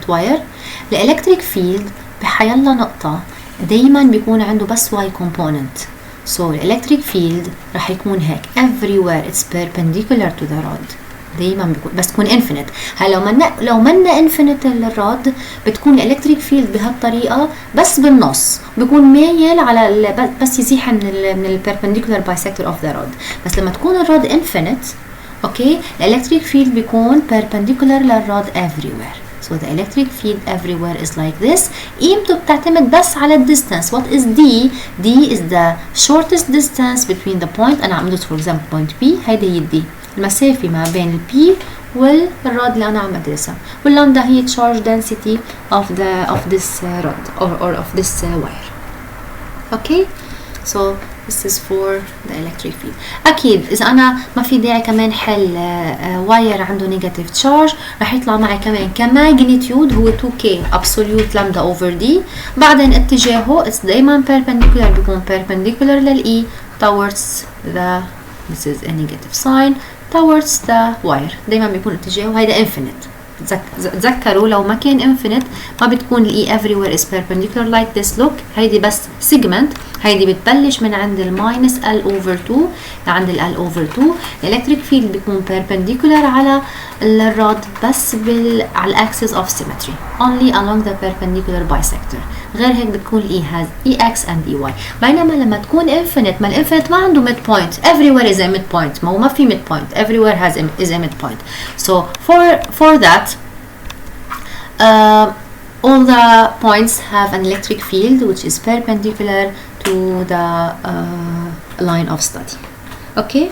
wire الإلكتريك فيلد بحيالله نقطة دايما بيكون عنده بس y component. So الإلكتريك فيلد رح يكون هيك everywhere it's perpendicular to the rod. دايما بيكون بس تكون انفينيت. هلا لو منا انفينيت الراد بتكون الالكتريك فيلد بهالطريقه بس بالنص بيكون مايل على بس يزيح من البيربنديكولار بايسكتور اوف ذا راد. بس لما تكون الراد انفينيت اوكي الالكتريك فيلد بيكون perpendicular للراد everywhere. So the electric field everywhere is like this. قيمته بتعتمد بس على الديستانس. What is D? D is the shortest distance between the point. أنا عم بدرس for example point B. هيدي هي D. المسافة ما بين ال P والراد اللي أنا عم أدرسها. واللامدا هي charge density of this rod or of this wire. Okay. So this is for the electric field. أكيد إذا أنا ما في داعي كمان حل واير عنده negative charge رح يطلع معي كمان كماجنتيود هو 2k absolute lambda over d. بعدين اتجاهه it's دايما perpendicular بيكون perpendicular لل E towards the this is a negative sign towards the wire. دايما بيكون اتجاهه هيدا infinite. تذكروا لو ما كان infinite ما بتكون ال E everywhere is perpendicular like this. look هيدي بس segment. هيدي بتبلش من عند ال minus L over 2 لعند ال L over 2. الالكتريك فيلد بيكون perpendicular على الراد بس على axis of symmetry only along the perpendicular bisector. غير هيك بتكون E has EX and EY. بينما لما تكون infinite ما الانفينيت ما عنده mid point. everywhere is a mid point. ما في mid point. everywhere is a mid point. So for that all the points have an electric field which is perpendicular to the line of study. Okay.